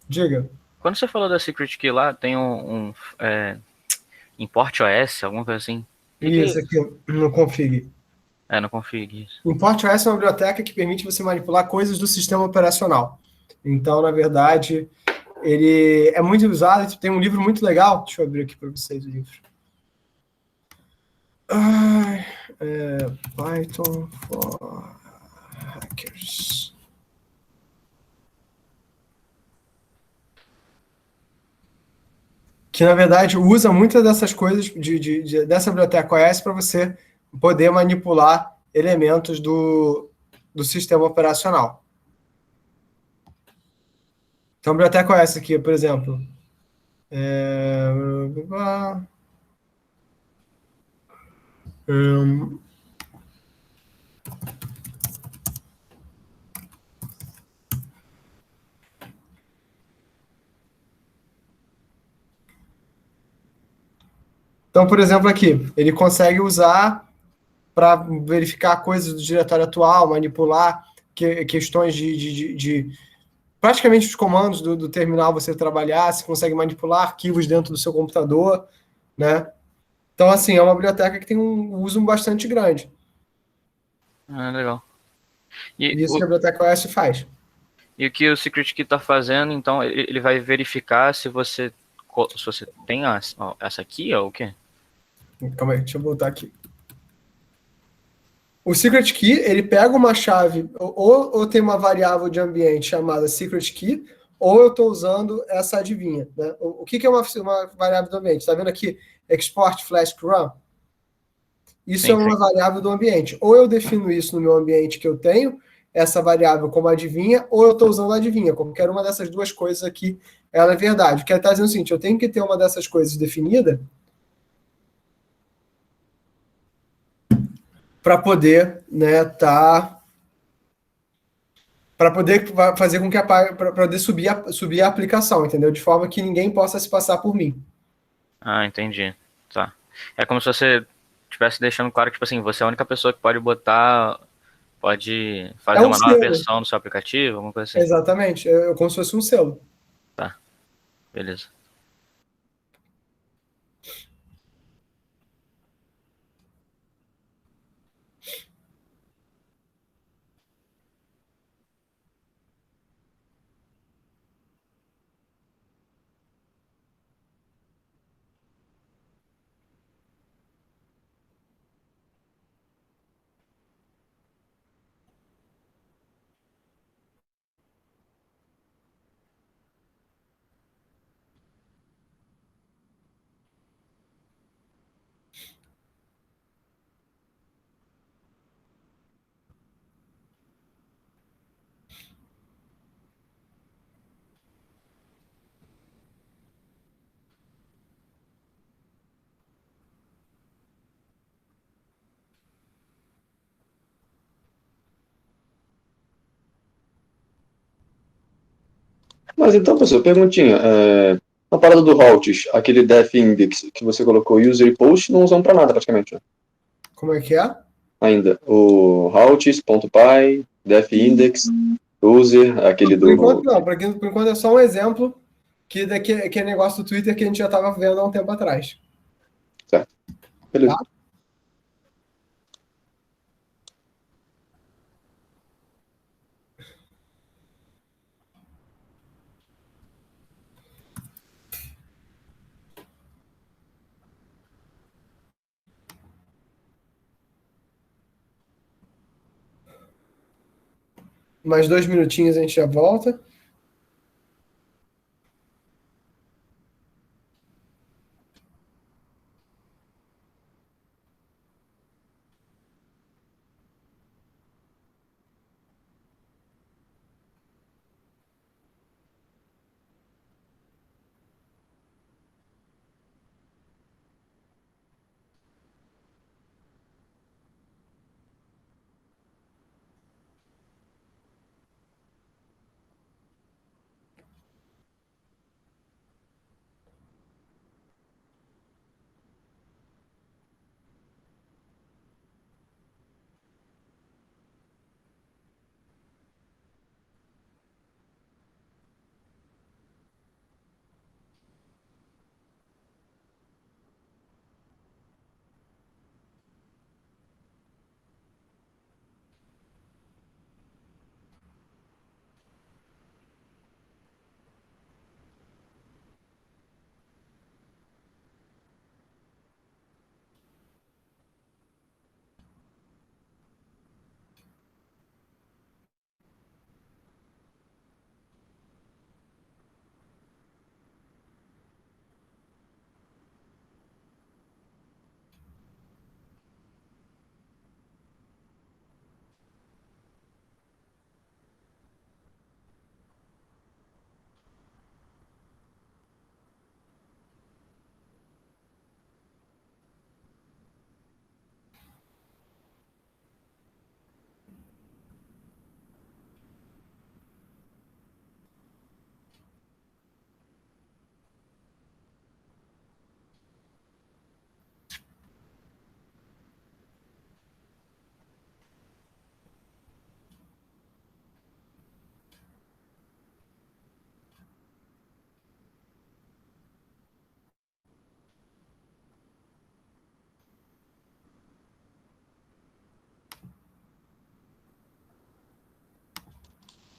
Diga. quando você falou da Secret Key lá, tem import OS, alguma coisa assim. Que é Isso aqui no config. no config. Isso. Import OS é uma biblioteca que permite você manipular coisas do sistema operacional. Então, na verdade, ele é muito usado. Tem um livro muito legal. Deixa eu abrir aqui para vocês o livro. Python for Hackers. Que, na verdade, usa muitas dessas coisas dessa biblioteca OS para você poder manipular elementos do sistema operacional. Então, a biblioteca OS aqui, por exemplo. Então, por exemplo, aqui, ele consegue usar para verificar coisas do diretório atual, manipular questões de praticamente os comandos do terminal você trabalhar, você consegue manipular arquivos dentro do seu computador, né? Então, assim, é uma biblioteca que tem um uso bastante grande. Legal. E isso que a biblioteca OS faz. E o que o Secret Key está fazendo, então, ele vai verificar se você tem essa aqui ou o quê? Calma aí, deixa eu voltar aqui. O Secret Key, ele pega uma chave, ou tem uma variável de ambiente chamada Secret Key, ou eu estou usando essa adivinha. Né? O que é uma variável do ambiente? Está vendo aqui? Export Flask Run? Isso é uma variável do ambiente. Ou eu defino isso no meu ambiente que eu tenho, essa variável como adivinha, ou eu estou usando a adivinha. Qualquer uma dessas duas coisas aqui, ela é verdade. O que ele está dizendo é o seguinte, eu tenho que ter uma dessas coisas definida para poder, né, para poder fazer com que para poder subir a aplicação, entendeu? De forma que ninguém possa se passar por mim. Entendi. Tá. É como se você estivesse deixando claro que, tipo assim, você é a única pessoa que pode fazer uma nova versão do seu aplicativo, alguma coisa assim. Exatamente. É como se fosse um selo. Tá. Beleza. Mas então, professor, perguntinha. Na parada do Halts, aquele def index que você colocou user e post não usam para nada praticamente. Né? Como é que é? Ainda. O Halts.py, def index, User, aquele Por enquanto, do. não. Por enquanto é só um exemplo que é negócio do Twitter que a gente já estava vendo há um tempo atrás. Certo. Beleza. Tá? Mais 2 minutinhos a gente já volta.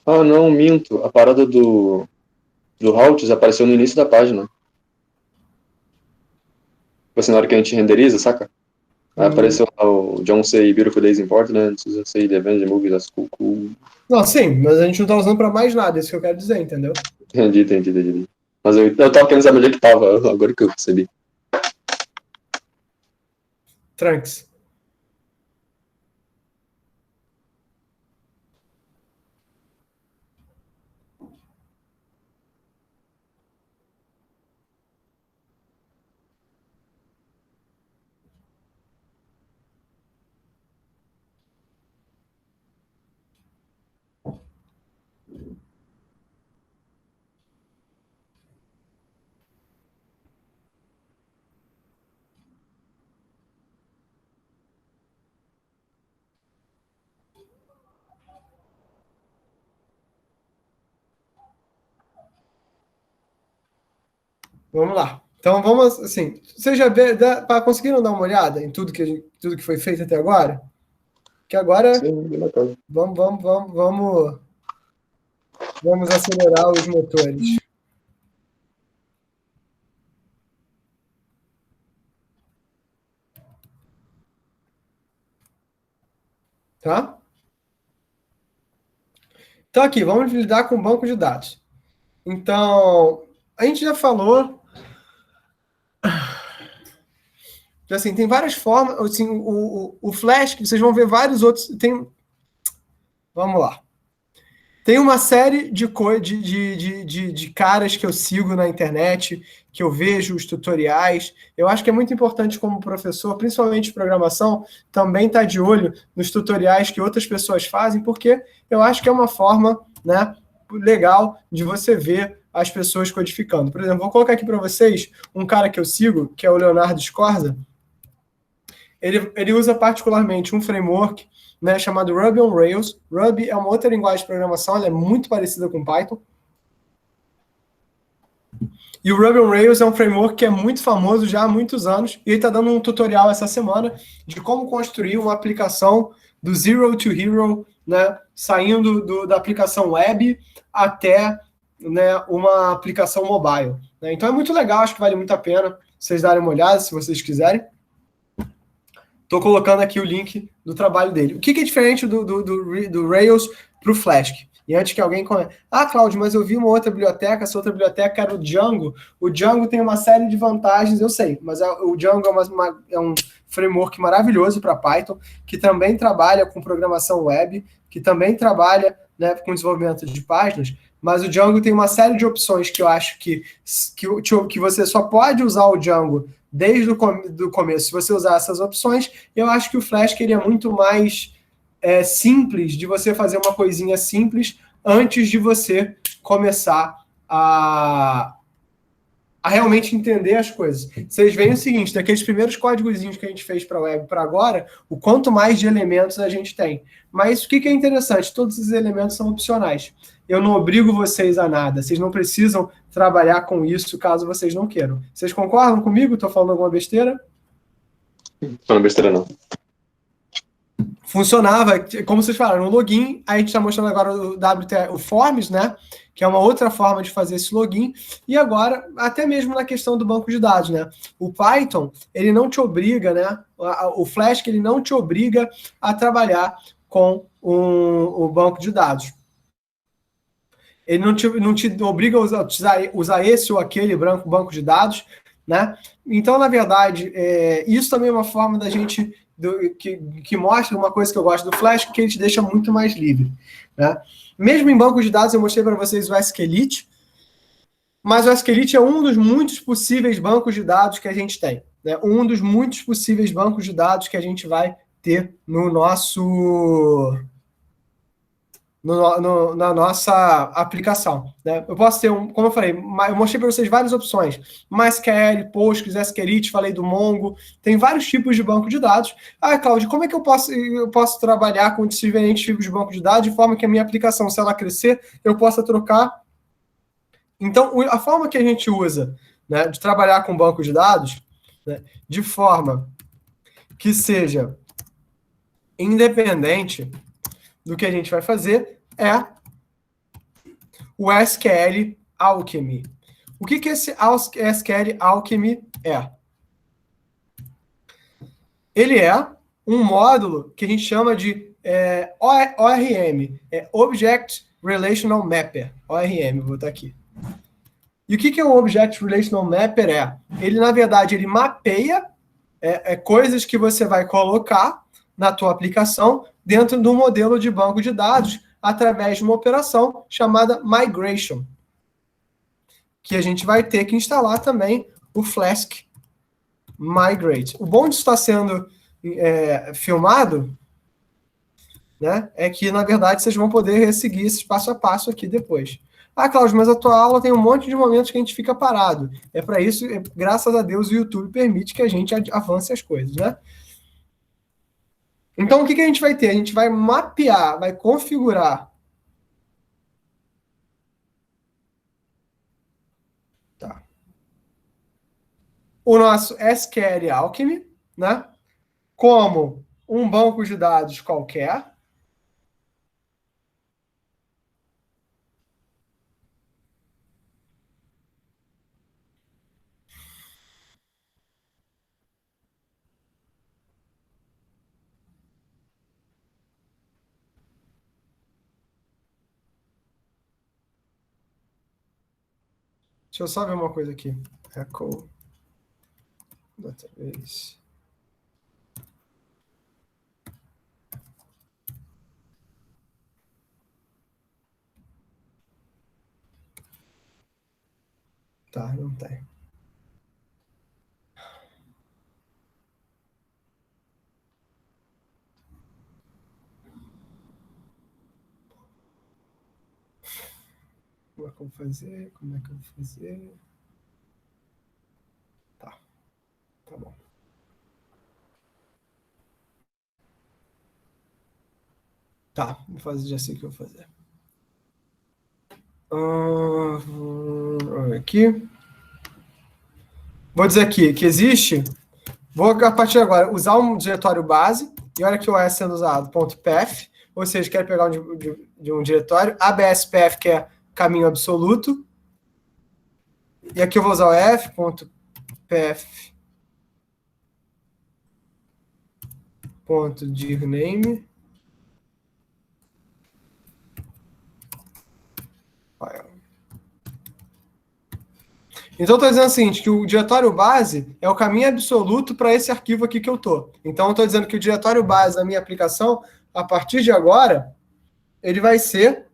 Ah, não, minto. A parada do Haltz apareceu no início da página. Tipo assim, na hora que a gente renderiza, saca? Aí apareceu lá o John say Beautiful Days in Portland, Susan say The Avengers Movie, that's cool. Não, sim, mas a gente não tá usando para mais nada, é isso que eu quero dizer, entendeu? Entendi. Mas eu tava querendo saber onde é que tava, agora que eu percebi. Trunks. Vamos lá. Então vamos, assim, você já vê, conseguiram dar uma olhada em tudo que foi feito até agora? Que agora Sim, bem bacana. vamos acelerar os motores. Tá? Então aqui, vamos lidar com o banco de dados. Então, a gente já falou que assim, tem várias formas, assim, o Flash, que vocês vão ver vários outros, vamos lá. Tem uma série de caras que eu sigo na internet, que eu vejo os tutoriais. Eu acho que é muito importante como professor, principalmente de programação, também estar de olho nos tutoriais que outras pessoas fazem, porque eu acho que é uma forma, né, legal de você ver as pessoas codificando. Por exemplo, vou colocar aqui para vocês um cara que eu sigo, que é o Leonardo Scorza, Ele usa particularmente um framework, né, chamado Ruby on Rails. Ruby é uma outra linguagem de programação, ela é muito parecida com Python. E o Ruby on Rails é um framework que é muito famoso já há muitos anos, e ele está dando um tutorial essa semana de como construir uma aplicação do Zero to Hero, né, saindo da aplicação web até, né, uma aplicação mobile. Né? Então é muito legal, acho que vale muito a pena vocês darem uma olhada, se vocês quiserem. Estou colocando aqui o link do trabalho dele. O que é diferente do Rails para o Flask? E antes que alguém comece, Cláudio, mas eu vi uma outra biblioteca, essa outra biblioteca era o Django. O Django tem uma série de vantagens, eu sei, mas o Django é um framework maravilhoso para Python, que também trabalha com programação web, que também trabalha, né, com desenvolvimento de páginas, mas o Django tem uma série de opções que eu acho que você só pode usar o Django desde o começo. Se você usar essas opções, eu acho que o Flask é muito mais simples, de você fazer uma coisinha simples antes de você começar a realmente entender as coisas. Vocês veem o seguinte, daqueles primeiros códigozinhos que a gente fez para a web para agora, o quanto mais de elementos a gente tem. Mas o que é interessante? Todos esses elementos são opcionais. Eu não obrigo vocês a nada. Vocês não precisam trabalhar com isso caso vocês não queiram. Vocês concordam comigo? Estou falando alguma besteira? Não falando besteira, não. Funcionava, como vocês falaram, no login. A gente está mostrando agora o Forms, né? Que é uma outra forma de fazer esse login. E agora, até mesmo na questão do banco de dados, né? O Python, ele não te obriga, né? O Flask, ele não te obriga a trabalhar com o banco de dados. Ele não te obriga a usar esse ou aquele banco de dados, né? Então, na verdade, isso também é uma forma da gente que mostra uma coisa que eu gosto do Flask, que ele te deixa muito mais livre, né? Mesmo em bancos de dados, eu mostrei para vocês o SQLite, mas o SQLite é um dos muitos possíveis bancos de dados que a gente tem, né? Um dos muitos possíveis bancos de dados que a gente vai ter no nosso... na nossa aplicação, né? Eu posso ter como eu falei, eu mostrei para vocês várias opções, MySQL, Postgres, SQLite, falei do Mongo, tem vários tipos de banco de dados. Cláudio, como é que eu posso trabalhar com diferentes tipos de banco de dados de forma que a minha aplicação, se ela crescer, eu possa trocar? Então, a forma que a gente usa, né, de trabalhar com banco de dados, né, de forma que seja independente do que a gente vai fazer é o SQL Alchemy. O que esse SQL Alchemy é? Ele é um módulo que a gente chama de ORM, Object Relational Mapper, ORM, vou botar aqui. E o que o Object Relational Mapper é? Ele, na verdade, ele mapeia coisas que você vai colocar na tua aplicação dentro do modelo de banco de dados através de uma operação chamada migration, que a gente vai ter que instalar também o Flask Migrate. O bom de estar sendo filmado, né, é que, na verdade, vocês vão poder seguir esse passo a passo aqui depois. Cláudio, mas a tua aula tem um monte de momentos que a gente fica parado. É para isso, graças a Deus, o YouTube permite que a gente avance as coisas, né? Então, o que a gente vai ter? A gente vai mapear, vai configurar. Tá. O nosso SQL Alchemy, né? Como um banco de dados qualquer. Deixa eu só ver uma coisa aqui. Echo database. Tá, não tem. Como é que eu vou fazer? Como é que eu vou fazer? Tá. Tá bom. Tá, vou fazer, já sei o que eu vou fazer. Aqui. Vou dizer aqui que existe. Vou, a partir de agora, usar um diretório base. E olha que o OS sendo usado, .path. Ou seja, quero pegar de um diretório. ABSPF, que é caminho absoluto. E aqui eu vou usar o f.path.dirname. Então, estou dizendo o seguinte, que o diretório base é o caminho absoluto para esse arquivo aqui que eu estou. Então, eu estou dizendo que o diretório base da minha aplicação, a partir de agora, ele vai ser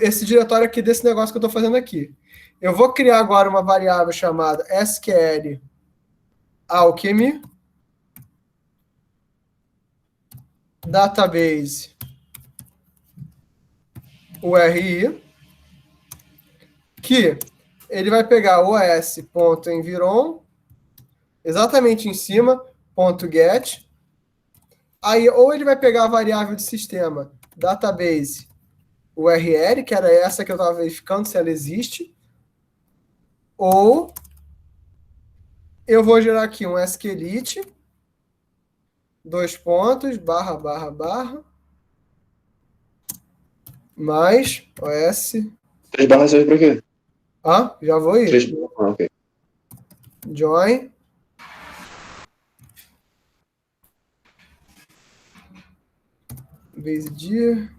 esse diretório aqui desse negócio que eu estou fazendo aqui. Eu vou criar agora uma variável chamada SQL Alchemy Database URI, que ele vai pegar os.environ, exatamente em cima, .get. Aí, ou ele vai pegar a variável de sistema database URL, que era essa que eu estava verificando se ela existe, ou eu vou gerar aqui um SQLite, //, mais OS. 3 barras serve pra quê? Já vou ir. 3 ok. Join. Base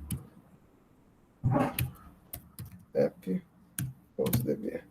app.db.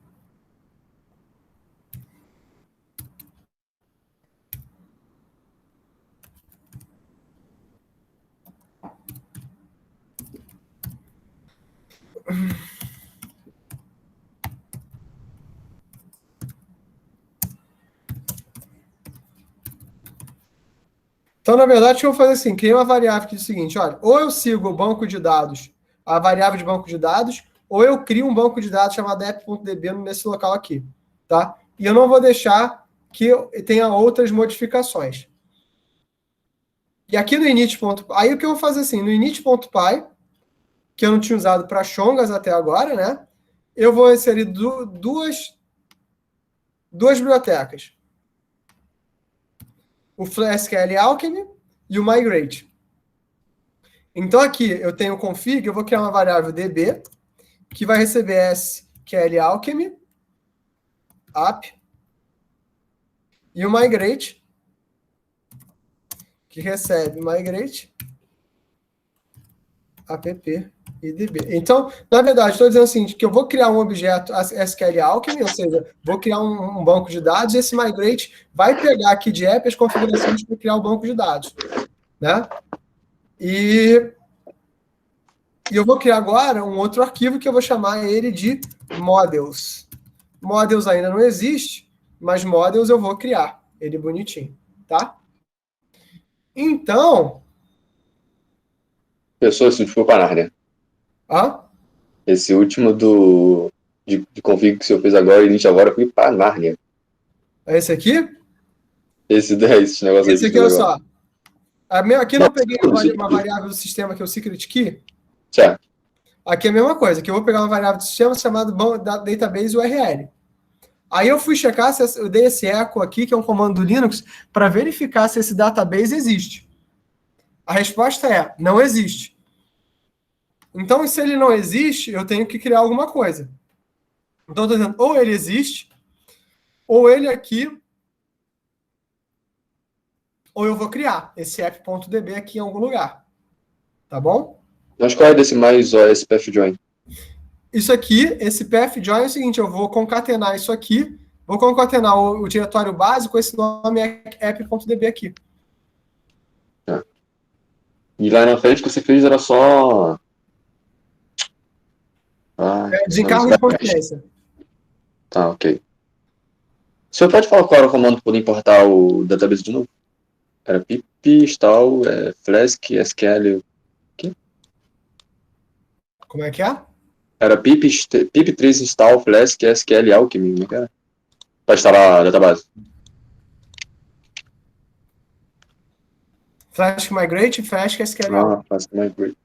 Então, na verdade, eu vou fazer assim, criei uma variável que diz o seguinte, olha, ou eu sigo o banco de dados, a variável de banco de dados, ou eu crio um banco de dados chamado app.db nesse local aqui, tá? E eu não vou deixar que tenha outras modificações. E aqui no init.py, aí o que eu vou fazer assim, no init.py, que eu não tinha usado para Chongas até agora, né? Eu vou inserir duas bibliotecas. O SQL Alchemy e o Migrate. Então, aqui eu tenho o config, eu vou criar uma variável db, que vai receber SQL Alchemy, app, e o Migrate, que recebe Migrate, app e db. Então, na verdade, estou dizendo assim, que eu vou criar um objeto SQL Alchemy, ou seja, vou criar um banco de dados, e esse Migrate vai pegar aqui de app as configurações para criar o banco de dados. Né? E eu vou criar agora um outro arquivo que eu vou chamar ele de models. Models ainda não existe, mas models eu vou criar. Ele bonitinho, tá? Então... Pessoal, esse último foi para Narnia. Esse último de config que o senhor fez agora, init agora, foi para Narnia. É esse aqui? Esse negócio aí. Esse aqui, olha só. Aqui eu não peguei uma variável do sistema que é o secret key. Certo. Aqui é a mesma coisa, que eu vou pegar uma variável do sistema chamada database URL. Aí eu fui checar, eu dei esse echo aqui, que é um comando do Linux, para verificar se esse database existe. A resposta é, não existe. Então, se ele não existe, eu tenho que criar alguma coisa. Então, eu estou dizendo, ou ele existe, ou ele aqui, ou eu vou criar esse app.db aqui em algum lugar. Tá bom? Mas qual é desse mais OS path_join? Isso aqui, esse path_join é o seguinte, eu vou concatenar isso aqui, vou concatenar o diretório básico com esse nome app.db aqui. E lá na frente que você fez era só... desencargo de consciência. Tá, ok. O senhor pode falar qual era o comando para importar o database de novo? Era pip install flask sql... Como é que é? Era pip3 install flask sql alchemy, como é que era? Para instalar a database. Flask Migrate e Flask SQL. Ah, Flask Migrate.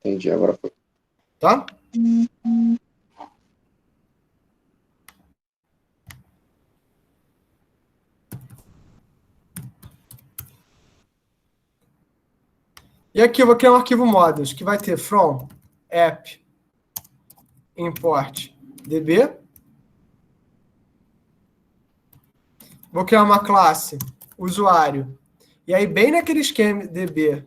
Entendi, agora foi. Tá? E aqui eu vou criar um arquivo models, que vai ter from app import db. Vou criar uma classe usuário. E aí, bem naquele esquema db.model,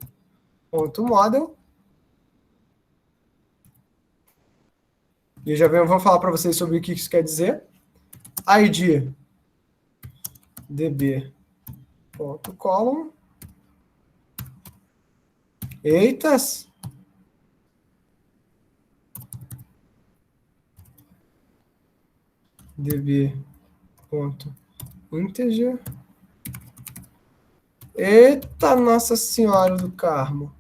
e eu já vou falar para vocês sobre o que isso quer dizer. ID db.column. Eitas. db.integer. Eita, Nossa Senhora do Carmo.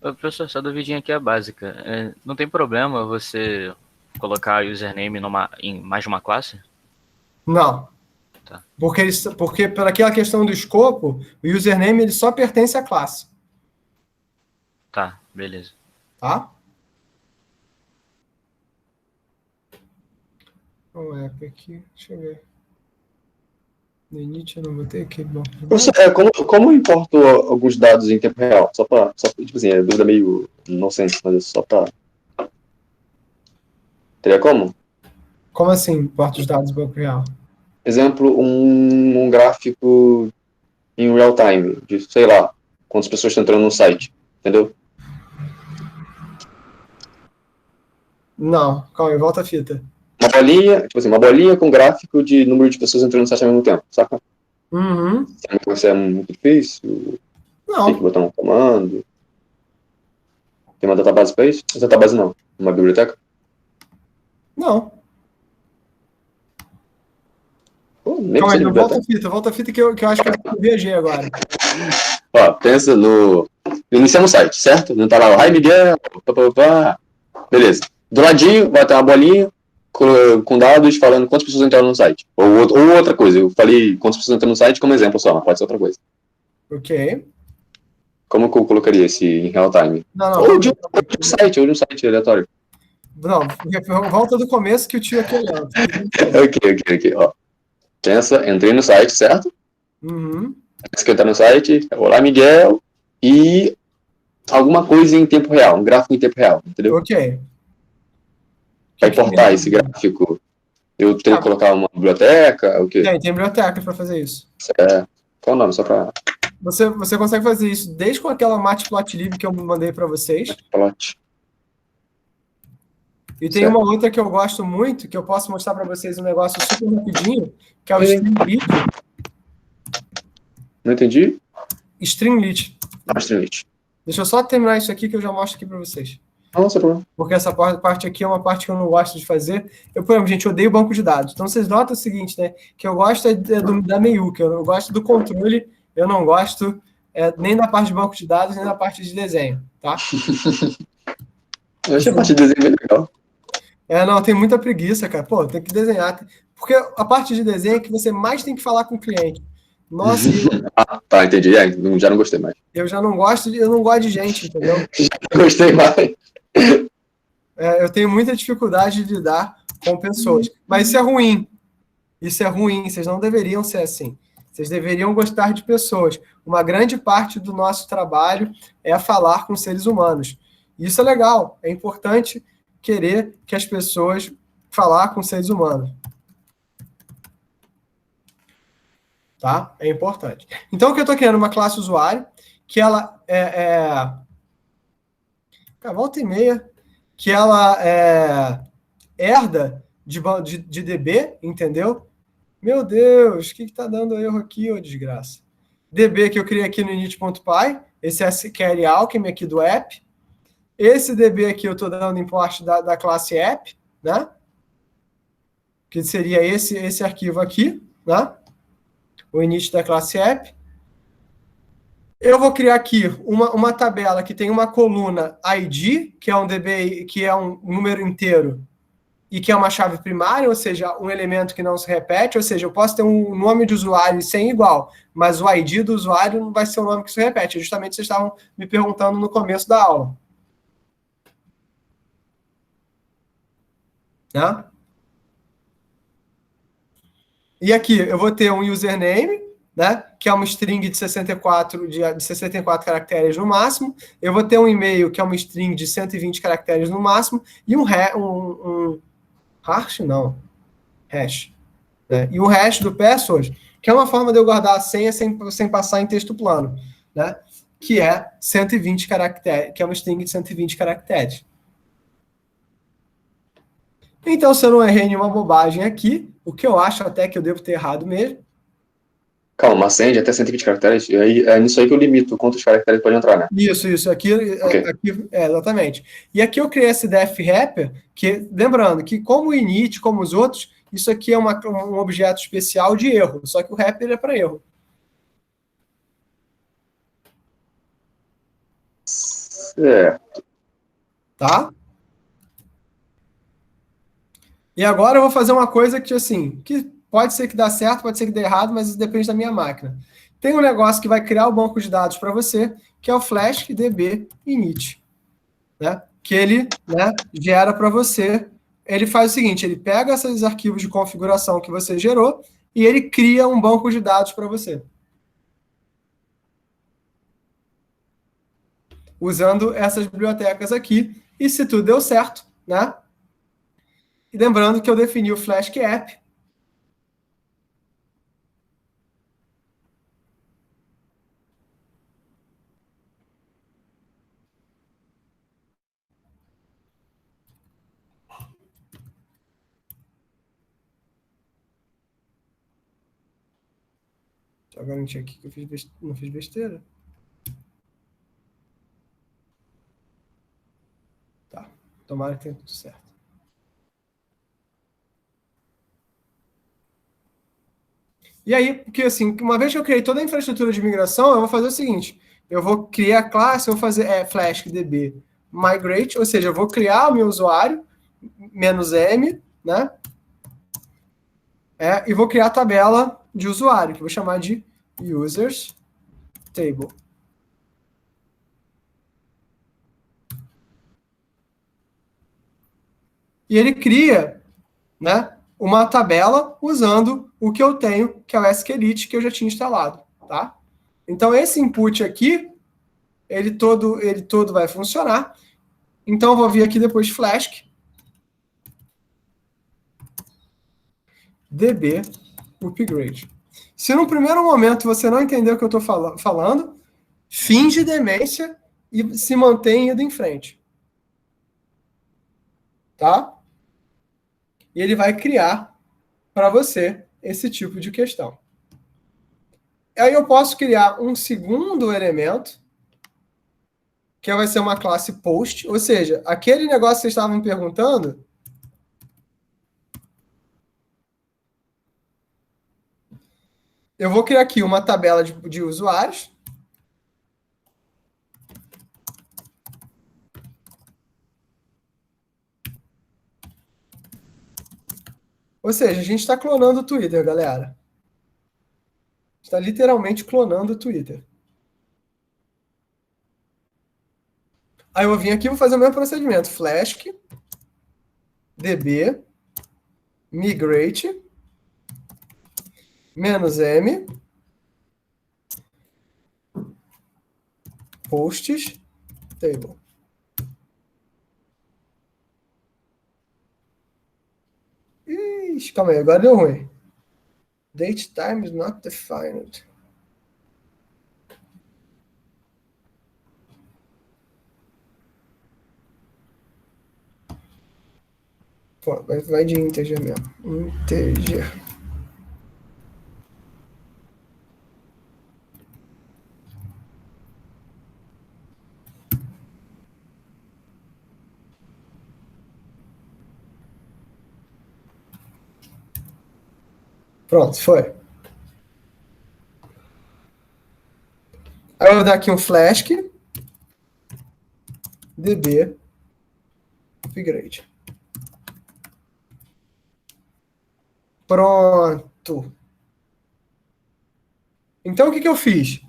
Ô, professor, essa duvidinha aqui é básica. Não tem problema você colocar username em mais de uma classe? Não. Tá. Porque por aquela questão do escopo, o username ele só pertence à classe. Tá, beleza. Tá? O app aqui, deixa eu ver. No init eu não botei aqui. Bom. Como eu importo alguns dados em tempo real? Só tipo assim, é dúvida meio inocente, mas só pra... Teria como? Como assim, importa os dados do banco real? Exemplo, um gráfico em real time, de, sei lá, quantas pessoas estão entrando no site, entendeu? Não, calma aí, volta a fita. Uma bolinha, tipo assim, uma bolinha com gráfico de número de pessoas entrando no site ao mesmo tempo, saca? Uhum. Isso é muito difícil, tem que Não, botar um comando. Tem uma database para isso? Uma database não, uma biblioteca? não. Pô, nem Calma precisa aí, de então biblioteca. volta a fita que eu acho que eu viajei agora. Ó, pensa no... Iniciamos o site, certo? Não tá lá o Hi Miguel, beleza. Do ladinho vai ter uma bolinha com dados falando quantas pessoas entraram no site. Ou outra coisa, eu falei quantas pessoas entraram no site como exemplo só, mas pode ser outra coisa. Ok. Como que eu colocaria esse em real time? Não, Ou de um site aleatório. não, volta do começo que o tio aqui olhando. Ok, ó. Pensa, entrei no site, certo? Uhum. Antes que eu entrar no site, olá Miguel, e alguma coisa em tempo real, um gráfico em tempo real, entendeu? Ok. Para importar esse gráfico, eu tenho que colocar uma biblioteca, o quê? Tem biblioteca para fazer isso. Qual o nome? Só para... Você consegue fazer isso desde com aquela matplotlib que eu mandei para vocês. Plot. E tem uma outra que eu gosto muito, que eu posso mostrar para vocês um negócio super rapidinho, que é o Stringlit. Não entendi? Stringlit. Stringlit. Deixa eu só terminar isso aqui que eu já mostro aqui para vocês. Nossa, problema. Porque essa parte aqui é uma parte que eu não gosto de fazer. Eu, por exemplo, gente, eu odeio banco de dados. Então, vocês notam o seguinte, né? Que eu gosto da meiuca, que eu gosto do controle, eu não gosto nem da parte de banco de dados, nem da parte de desenho, tá? Eu achei a parte de desenho bem legal. Não, tem muita preguiça, cara. Pô, tem que desenhar. Porque a parte de desenho é que você mais tem que falar com o cliente. Nossa, tá, entendi. Já não gostei mais. eu não gosto de gente, entendeu? Já não gostei mais. Eu tenho muita dificuldade de lidar com pessoas. Mas isso é ruim. Isso é ruim. Vocês não deveriam ser assim. Vocês deveriam gostar de pessoas. Uma grande parte do nosso trabalho é falar com seres humanos. Isso é legal. É importante querer que as pessoas falar com seres humanos. Tá? É importante. Então, que eu estou criando uma classe usuário, que ela volta e meia, que ela herda de DB, entendeu? Meu Deus, o que está dando erro aqui, ô desgraça? DB que eu criei aqui no init.py, esse SQL Alchemy aqui do app. Esse DB aqui eu estou dando import da classe app, né? Que seria esse arquivo aqui, né? O init da classe app. Eu vou criar aqui uma tabela que tem uma coluna ID, que é um DB, que é um número inteiro, e que é uma chave primária, ou seja, um elemento que não se repete, ou seja, eu posso ter um nome de usuário sem igual, mas o ID do usuário não vai ser o nome que se repete. Justamente vocês estavam me perguntando no começo da aula. Né? E aqui eu vou ter um username, né, que é uma string de 64 caracteres no máximo. Eu vou ter um e-mail, que é uma string de 120 caracteres no máximo, e um hash, né? E o hash do password, que é uma forma de eu guardar a senha sem passar em texto plano, né? Que é 120 caracteres, que é uma string de 120 caracteres. Então, se eu não errei nenhuma bobagem aqui, o que eu acho até que eu devo ter errado mesmo. Calma, uma senha de até 120 caracteres, é nisso aí que eu limito quantos caracteres pode entrar, né? Isso. Aqui, Okay. aqui exatamente. E aqui eu criei esse def wrapper, que, lembrando que como o init, como os outros, isso aqui é um objeto especial de erro, só que o wrapper é para erro. Certo. Tá? E agora eu vou fazer uma coisa que, assim, que pode ser que dê certo, pode ser que dê errado, mas isso depende da minha máquina. Tem um negócio que vai criar o banco de dados para você, que é o Flash DB init, né? Que ele, né, gera para você. Ele faz o seguinte, ele pega esses arquivos de configuração que você gerou e ele cria um banco de dados para você. Usando essas bibliotecas aqui. E se tudo deu certo, né? E lembrando que eu defini o Flask App. Deixa eu garantir aqui que eu não fiz besteira. Tá. Tomara que tenha tudo certo. E aí, porque assim, uma vez que eu criei toda a infraestrutura de migração, eu vou fazer o seguinte, eu vou criar a classe, eu vou fazer Flask DB migrate, ou seja, eu vou criar o meu usuário, -m, né? E vou criar a tabela de usuário, que eu vou chamar de users table. E ele cria, né, uma tabela usando o que eu tenho, que é o SQLite, que eu já tinha instalado, tá? Então, esse input aqui, ele todo vai funcionar. Então, eu vou vir aqui depois de Flask, DB upgrade. Se no primeiro momento você não entendeu o que eu estou falando, finge demência e se mantém indo em frente. Tá? E ele vai criar para você esse tipo de questão. Aí eu posso criar um segundo elemento, que vai ser uma classe post, ou seja, aquele negócio que vocês estavam me perguntando, eu vou criar aqui uma tabela de usuários. Ou seja, a gente está clonando o Twitter, galera. Está literalmente clonando o Twitter. Aí eu vou vir aqui e vou fazer o mesmo procedimento. Flask, DB, migrate, -m, posts, table. Ixi, calma aí, agora deu ruim. Date time is not defined. Pô, vai de integer mesmo. Integer. Pronto, foi. Aí eu vou dar aqui um flask db upgrade. Pronto. Então, o que eu fiz?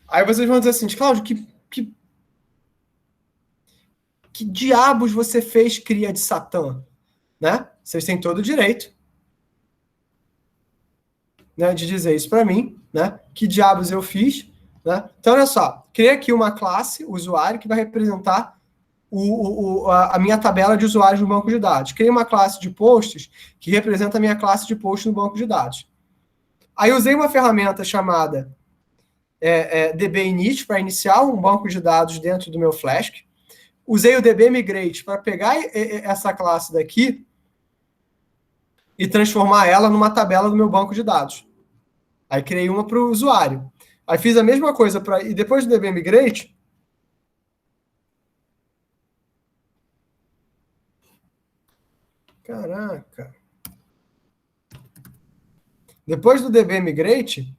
Aí vocês vão dizer assim, Cláudio, que diabos você fez cria de Satã? Né? Vocês têm todo o direito, né, de dizer isso para mim, né? Que diabos eu fiz? Né? Então, olha só. Criei aqui uma classe, usuário, que vai representar a minha tabela de usuários no banco de dados. Criei uma classe de posts que representa a minha classe de posts no banco de dados. Aí usei uma ferramenta chamada dbinit para iniciar um banco de dados dentro do meu Flask. Usei o dbmigrate para pegar essa classe daqui e transformar ela numa tabela do meu banco de dados. Aí criei uma para o usuário. Aí fiz a mesma coisa e depois do dbmigrate, caraca. Depois do dbmigrate,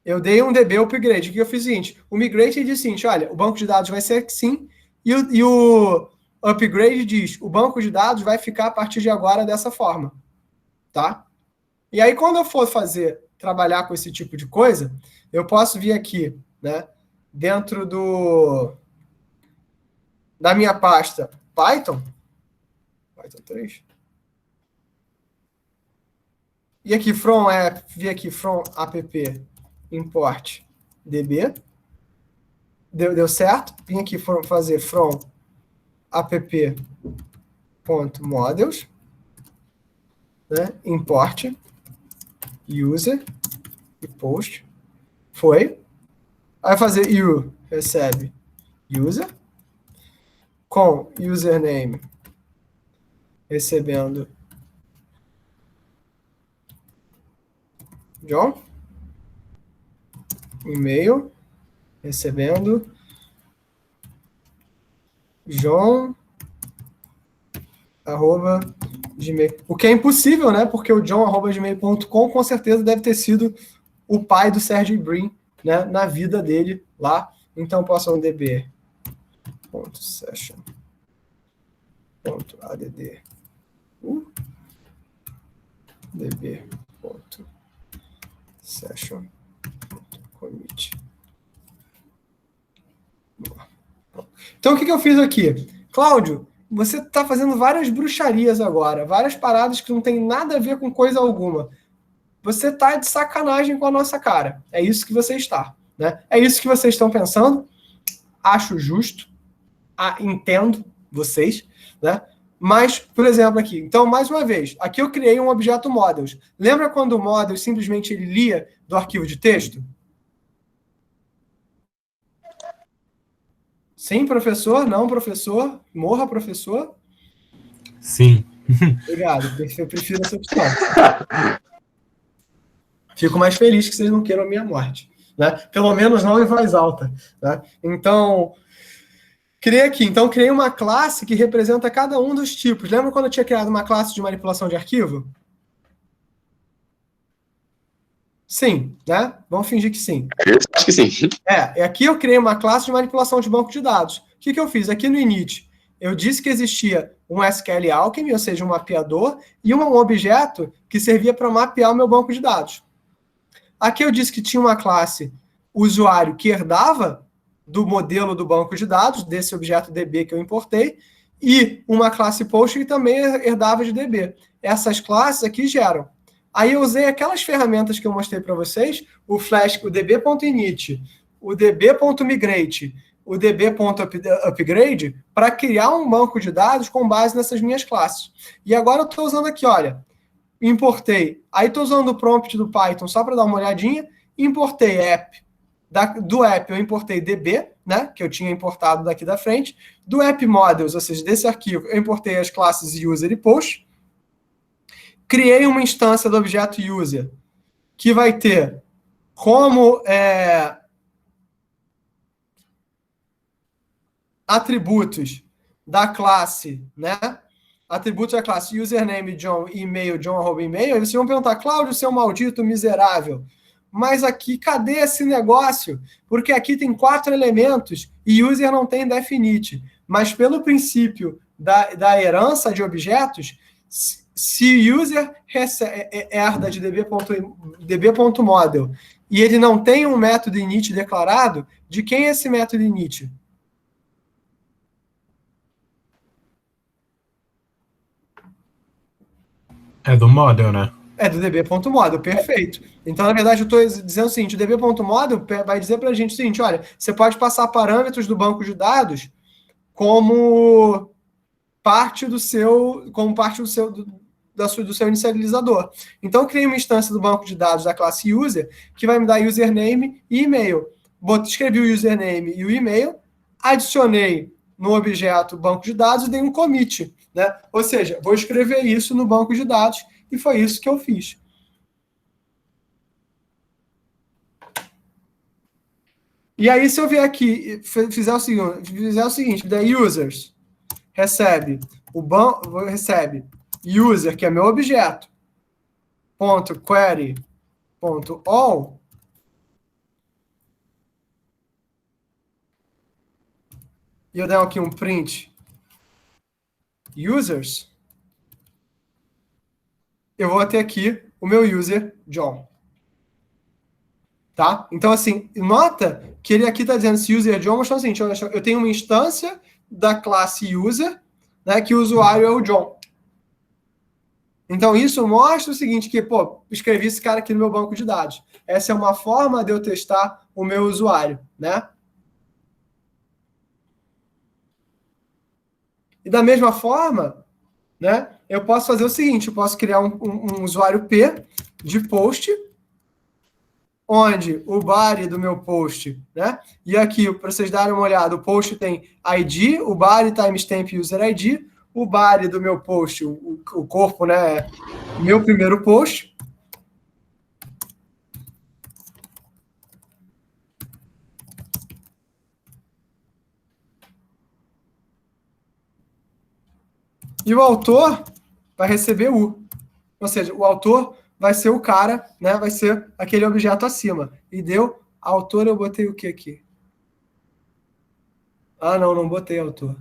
eu dei um db upgrade. O que eu fiz o seguinte, o migrate diz o seguinte, olha, o banco de dados vai ser assim, e o upgrade diz, o banco de dados vai ficar a partir de agora dessa forma. Tá? E aí, quando eu for trabalhar com esse tipo de coisa, eu posso vir aqui, né, dentro da minha pasta Python 3, e aqui vir aqui from app import db, deu certo, vim aqui fazer from app.models, né, import user e post, foi. Aí fazer you recebe user, com username recebendo John, e-mail recebendo John @gmail. O que é impossível, né? Porque o john@gmail.com com certeza deve ter sido o pai do Sergey Brin, né? Na vida dele lá. Então posso um db.session.add db.session.commit. Então o que eu fiz aqui? Cláudio, você está fazendo várias bruxarias agora, várias paradas que não tem nada a ver com coisa alguma. Você está de sacanagem com a nossa cara. É isso que você está. Né? É isso que vocês estão pensando. Acho justo. Entendo vocês. Né? Mas, por exemplo, aqui. Então, mais uma vez, aqui eu criei um objeto models. Lembra quando o models simplesmente ele lia do arquivo de texto? Sim, professor? Não, professor? Morra, professor? Sim. Obrigado. Eu prefiro essa opção. Fico mais feliz que vocês não queiram a minha morte. Né? Pelo menos não em voz alta. Né? Então, criei uma classe que representa cada um dos tipos. Lembra quando eu tinha criado uma classe de manipulação de arquivo? Sim, né? Vamos fingir que sim. Eu acho que sim. Aqui eu criei uma classe de manipulação de banco de dados. O que eu fiz? Aqui no init, eu disse que existia um SQL Alchemy, ou seja, um mapeador, e um objeto que servia para mapear o meu banco de dados. Aqui eu disse que tinha uma classe usuário que herdava do modelo do banco de dados, desse objeto DB que eu importei, e uma classe post que também herdava de DB. Essas classes aqui geram. Aí eu usei aquelas ferramentas que eu mostrei para vocês, o Flask, o db.init, o db.migrate, o db.upgrade, para criar um banco de dados com base nessas minhas classes. E agora eu estou usando aqui, olha, importei. Aí estou usando o prompt do Python só para dar uma olhadinha. Importei app. Do app eu importei DB, né, que eu tinha importado daqui da frente. Do app models, ou seja, desse arquivo, eu importei as classes user e post. Criei uma instância do objeto user que vai ter como atributos da classe, né? Atributos da classe username John, e-mail John@email. Aí vocês vão perguntar, Cláudio, seu maldito miserável. Mas aqui, cadê esse negócio? Porque aqui tem 4 elementos e user não tem definite. Mas pelo princípio da herança de objetos, se user herda de db.model e ele não tem um método init declarado, de quem é esse método init? É do model, né? É do db.model, perfeito. Então, na verdade, eu estou dizendo o seguinte, o db.model vai dizer para a gente o seguinte, olha, você pode passar parâmetros do banco de dados como parte do seu inicializador. Então, eu criei uma instância do banco de dados da classe user que vai me dar username e e-mail. Escrevi o username e o e-mail, adicionei no objeto banco de dados e dei um commit, né? Ou seja, vou escrever isso no banco de dados e foi isso que eu fiz. E aí, se eu vier aqui e fizer o seguinte, der users, recebe user, que é meu objeto, .query.all, e eu der aqui um print users, eu vou ter aqui o meu user John. Tá? Então, assim, nota que ele aqui está dizendo se user John, mostrando o seguinte, eu tenho uma instância da classe user, né, que o usuário é o John. Então, isso mostra o seguinte, que, escrevi esse cara aqui no meu banco de dados. Essa é uma forma de eu testar o meu usuário, né? E da mesma forma, né, eu posso fazer o seguinte, eu posso criar um usuário P de post, onde o body do meu post, né? E aqui, para vocês darem uma olhada, o post tem ID, o body timestamp user ID, o body do meu post, o corpo, né? É meu primeiro post. E o autor vai receber o. Ou seja, o autor vai ser o cara, né? Vai ser aquele objeto acima. E deu autor, eu botei o que aqui? Ah, não botei autor.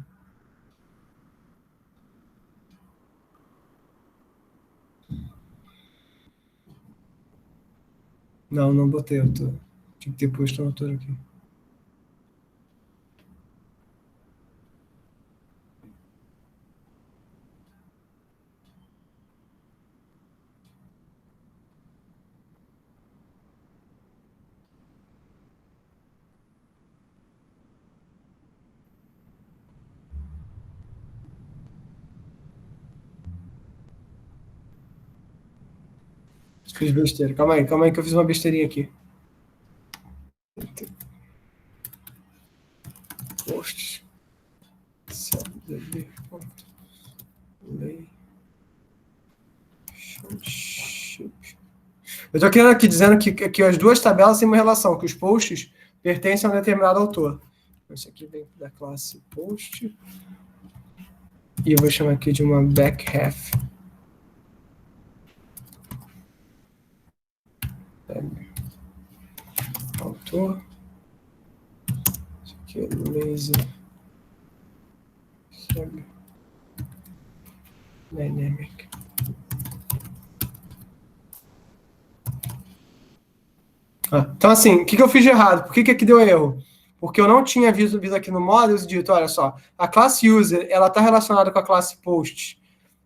Não botei autor. Tinha que ter posto o autor aqui. Fiz besteira. Calma aí que eu fiz uma besteirinha aqui. Posts. Eu estou querendo aqui dizendo que as duas tabelas têm uma relação, que os posts pertencem a um determinado autor. Isso aqui vem da classe post. E eu vou chamar aqui de uma backhalf. Autor. Isso aqui é laser. Dynamic. Então, assim, o que eu fiz de errado? Por que aqui deu erro? Porque eu não tinha visto aqui no models e dito, olha só, a classe user, ela está relacionada com a classe post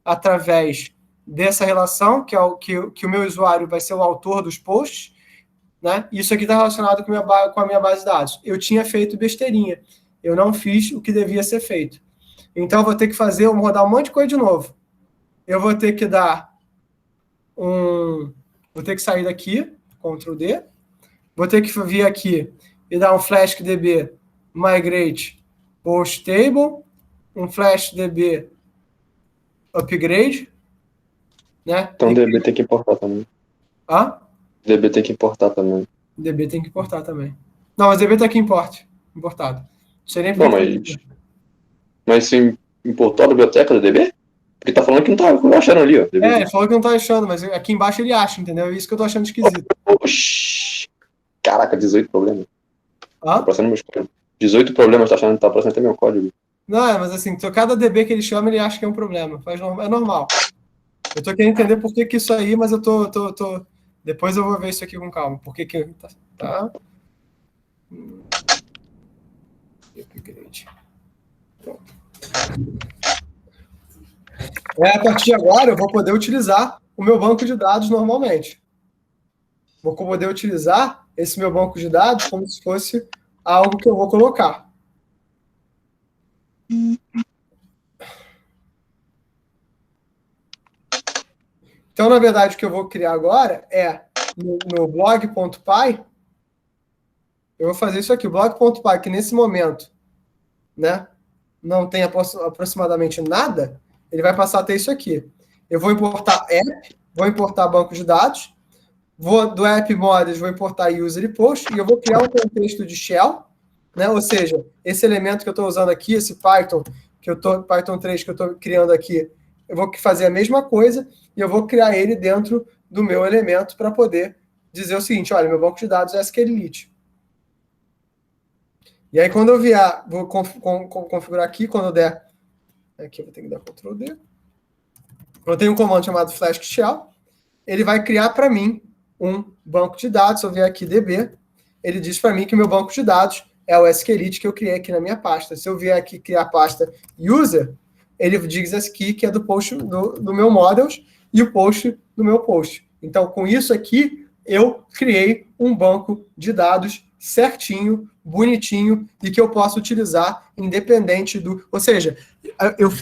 através dessa relação, que é que o meu usuário vai ser o autor dos posts, né? Isso aqui está relacionado com a minha base de dados. Eu tinha feito besteirinha. Eu não fiz o que devia ser feito. Então, eu vou ter que rodar um monte de coisa de novo. Eu vou ter que dar Vou ter que sair daqui, Ctrl D. Vou ter que vir aqui e dar um Flask DB migrate post table, um Flash DB upgrade, né? Então DB tem que importar também. DB tem que importar também. DB tem que importar também. Não, mas DB tá aqui importado. Não sei nem Não, mas você importou a biblioteca do DB? Porque tá falando que não tá achando ali, ó. DB. Ele falou que não tá achando, mas aqui embaixo ele acha, entendeu? É isso que eu tô achando esquisito. Oxi. Caraca, 18 problemas. Tá passando meus códigos. 18 problemas, tá achando que tá passando até meu código. Não, mas assim, cada DB que ele chama, ele acha que é um problema. É normal. Eu tô querendo entender por que isso aí, mas eu tô... Depois eu vou ver isso aqui com calma. Por que tá... Upgrade. Pronto. A partir de agora, eu vou poder utilizar o meu banco de dados normalmente. Vou poder utilizar esse meu banco de dados como se fosse algo que eu vou colocar. Então, na verdade, o que eu vou criar agora é no blog.py, eu vou fazer isso aqui, o blog.py, que nesse momento, né, não tem aproximadamente nada, ele vai passar a ter isso aqui. Eu vou importar app, vou importar banco de dados, do app models vou importar user e post, e eu vou criar um contexto de shell, né, ou seja, esse elemento que eu estou usando aqui, esse Python, Python 3 que eu estou criando aqui, eu vou fazer a mesma coisa e eu vou criar ele dentro do meu elemento para poder dizer o seguinte, olha, meu banco de dados é SQLite. E aí, quando eu vier, vou configurar aqui, quando eu der... Aqui eu vou ter que dar Ctrl D. Eu tenho um comando chamado Flask Shell. Ele vai criar para mim um banco de dados. Se eu vier aqui DB, ele diz para mim que o meu banco de dados é o SQLite que eu criei aqui na minha pasta. Se eu vier aqui criar a pasta User, ele diz aqui que é do post do meu models e o post do meu post. Então, com isso aqui, eu criei um banco de dados certinho, bonitinho, e que eu posso utilizar independente do... Ou seja,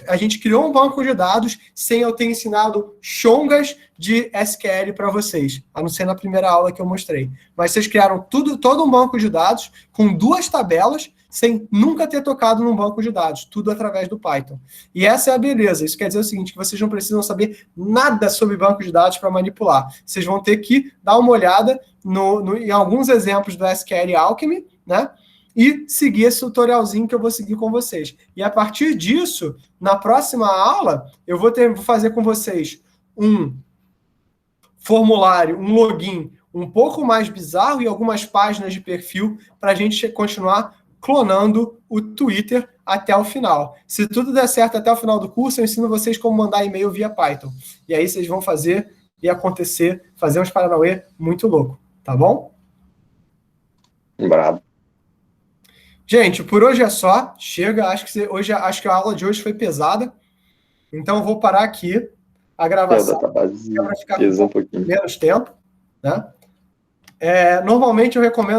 a gente criou um banco de dados sem eu ter ensinado chongas de SQL para vocês, a não ser na primeira aula que eu mostrei. Mas vocês criaram todo um banco de dados com 2 tabelas, sem nunca ter tocado num banco de dados, tudo através do Python. E essa é a beleza. Isso quer dizer o seguinte, que vocês não precisam saber nada sobre banco de dados para manipular. Vocês vão ter que dar uma olhada em alguns exemplos do SQL Alchemy, né? E seguir esse tutorialzinho que eu vou seguir com vocês. E a partir disso, na próxima aula, eu vou fazer com vocês um formulário, um login um pouco mais bizarro e algumas páginas de perfil para a gente continuar clonando o Twitter até o final. Se tudo der certo até o final do curso, eu ensino vocês como mandar e-mail via Python. E aí vocês vão fazer e acontecer, fazer uns paranauê muito louco, tá bom? Bravo. Gente, por hoje é só. Chega, acho que a aula de hoje foi pesada. Então eu vou parar aqui a gravação para ficar com menos tempo, né? Normalmente eu recomendo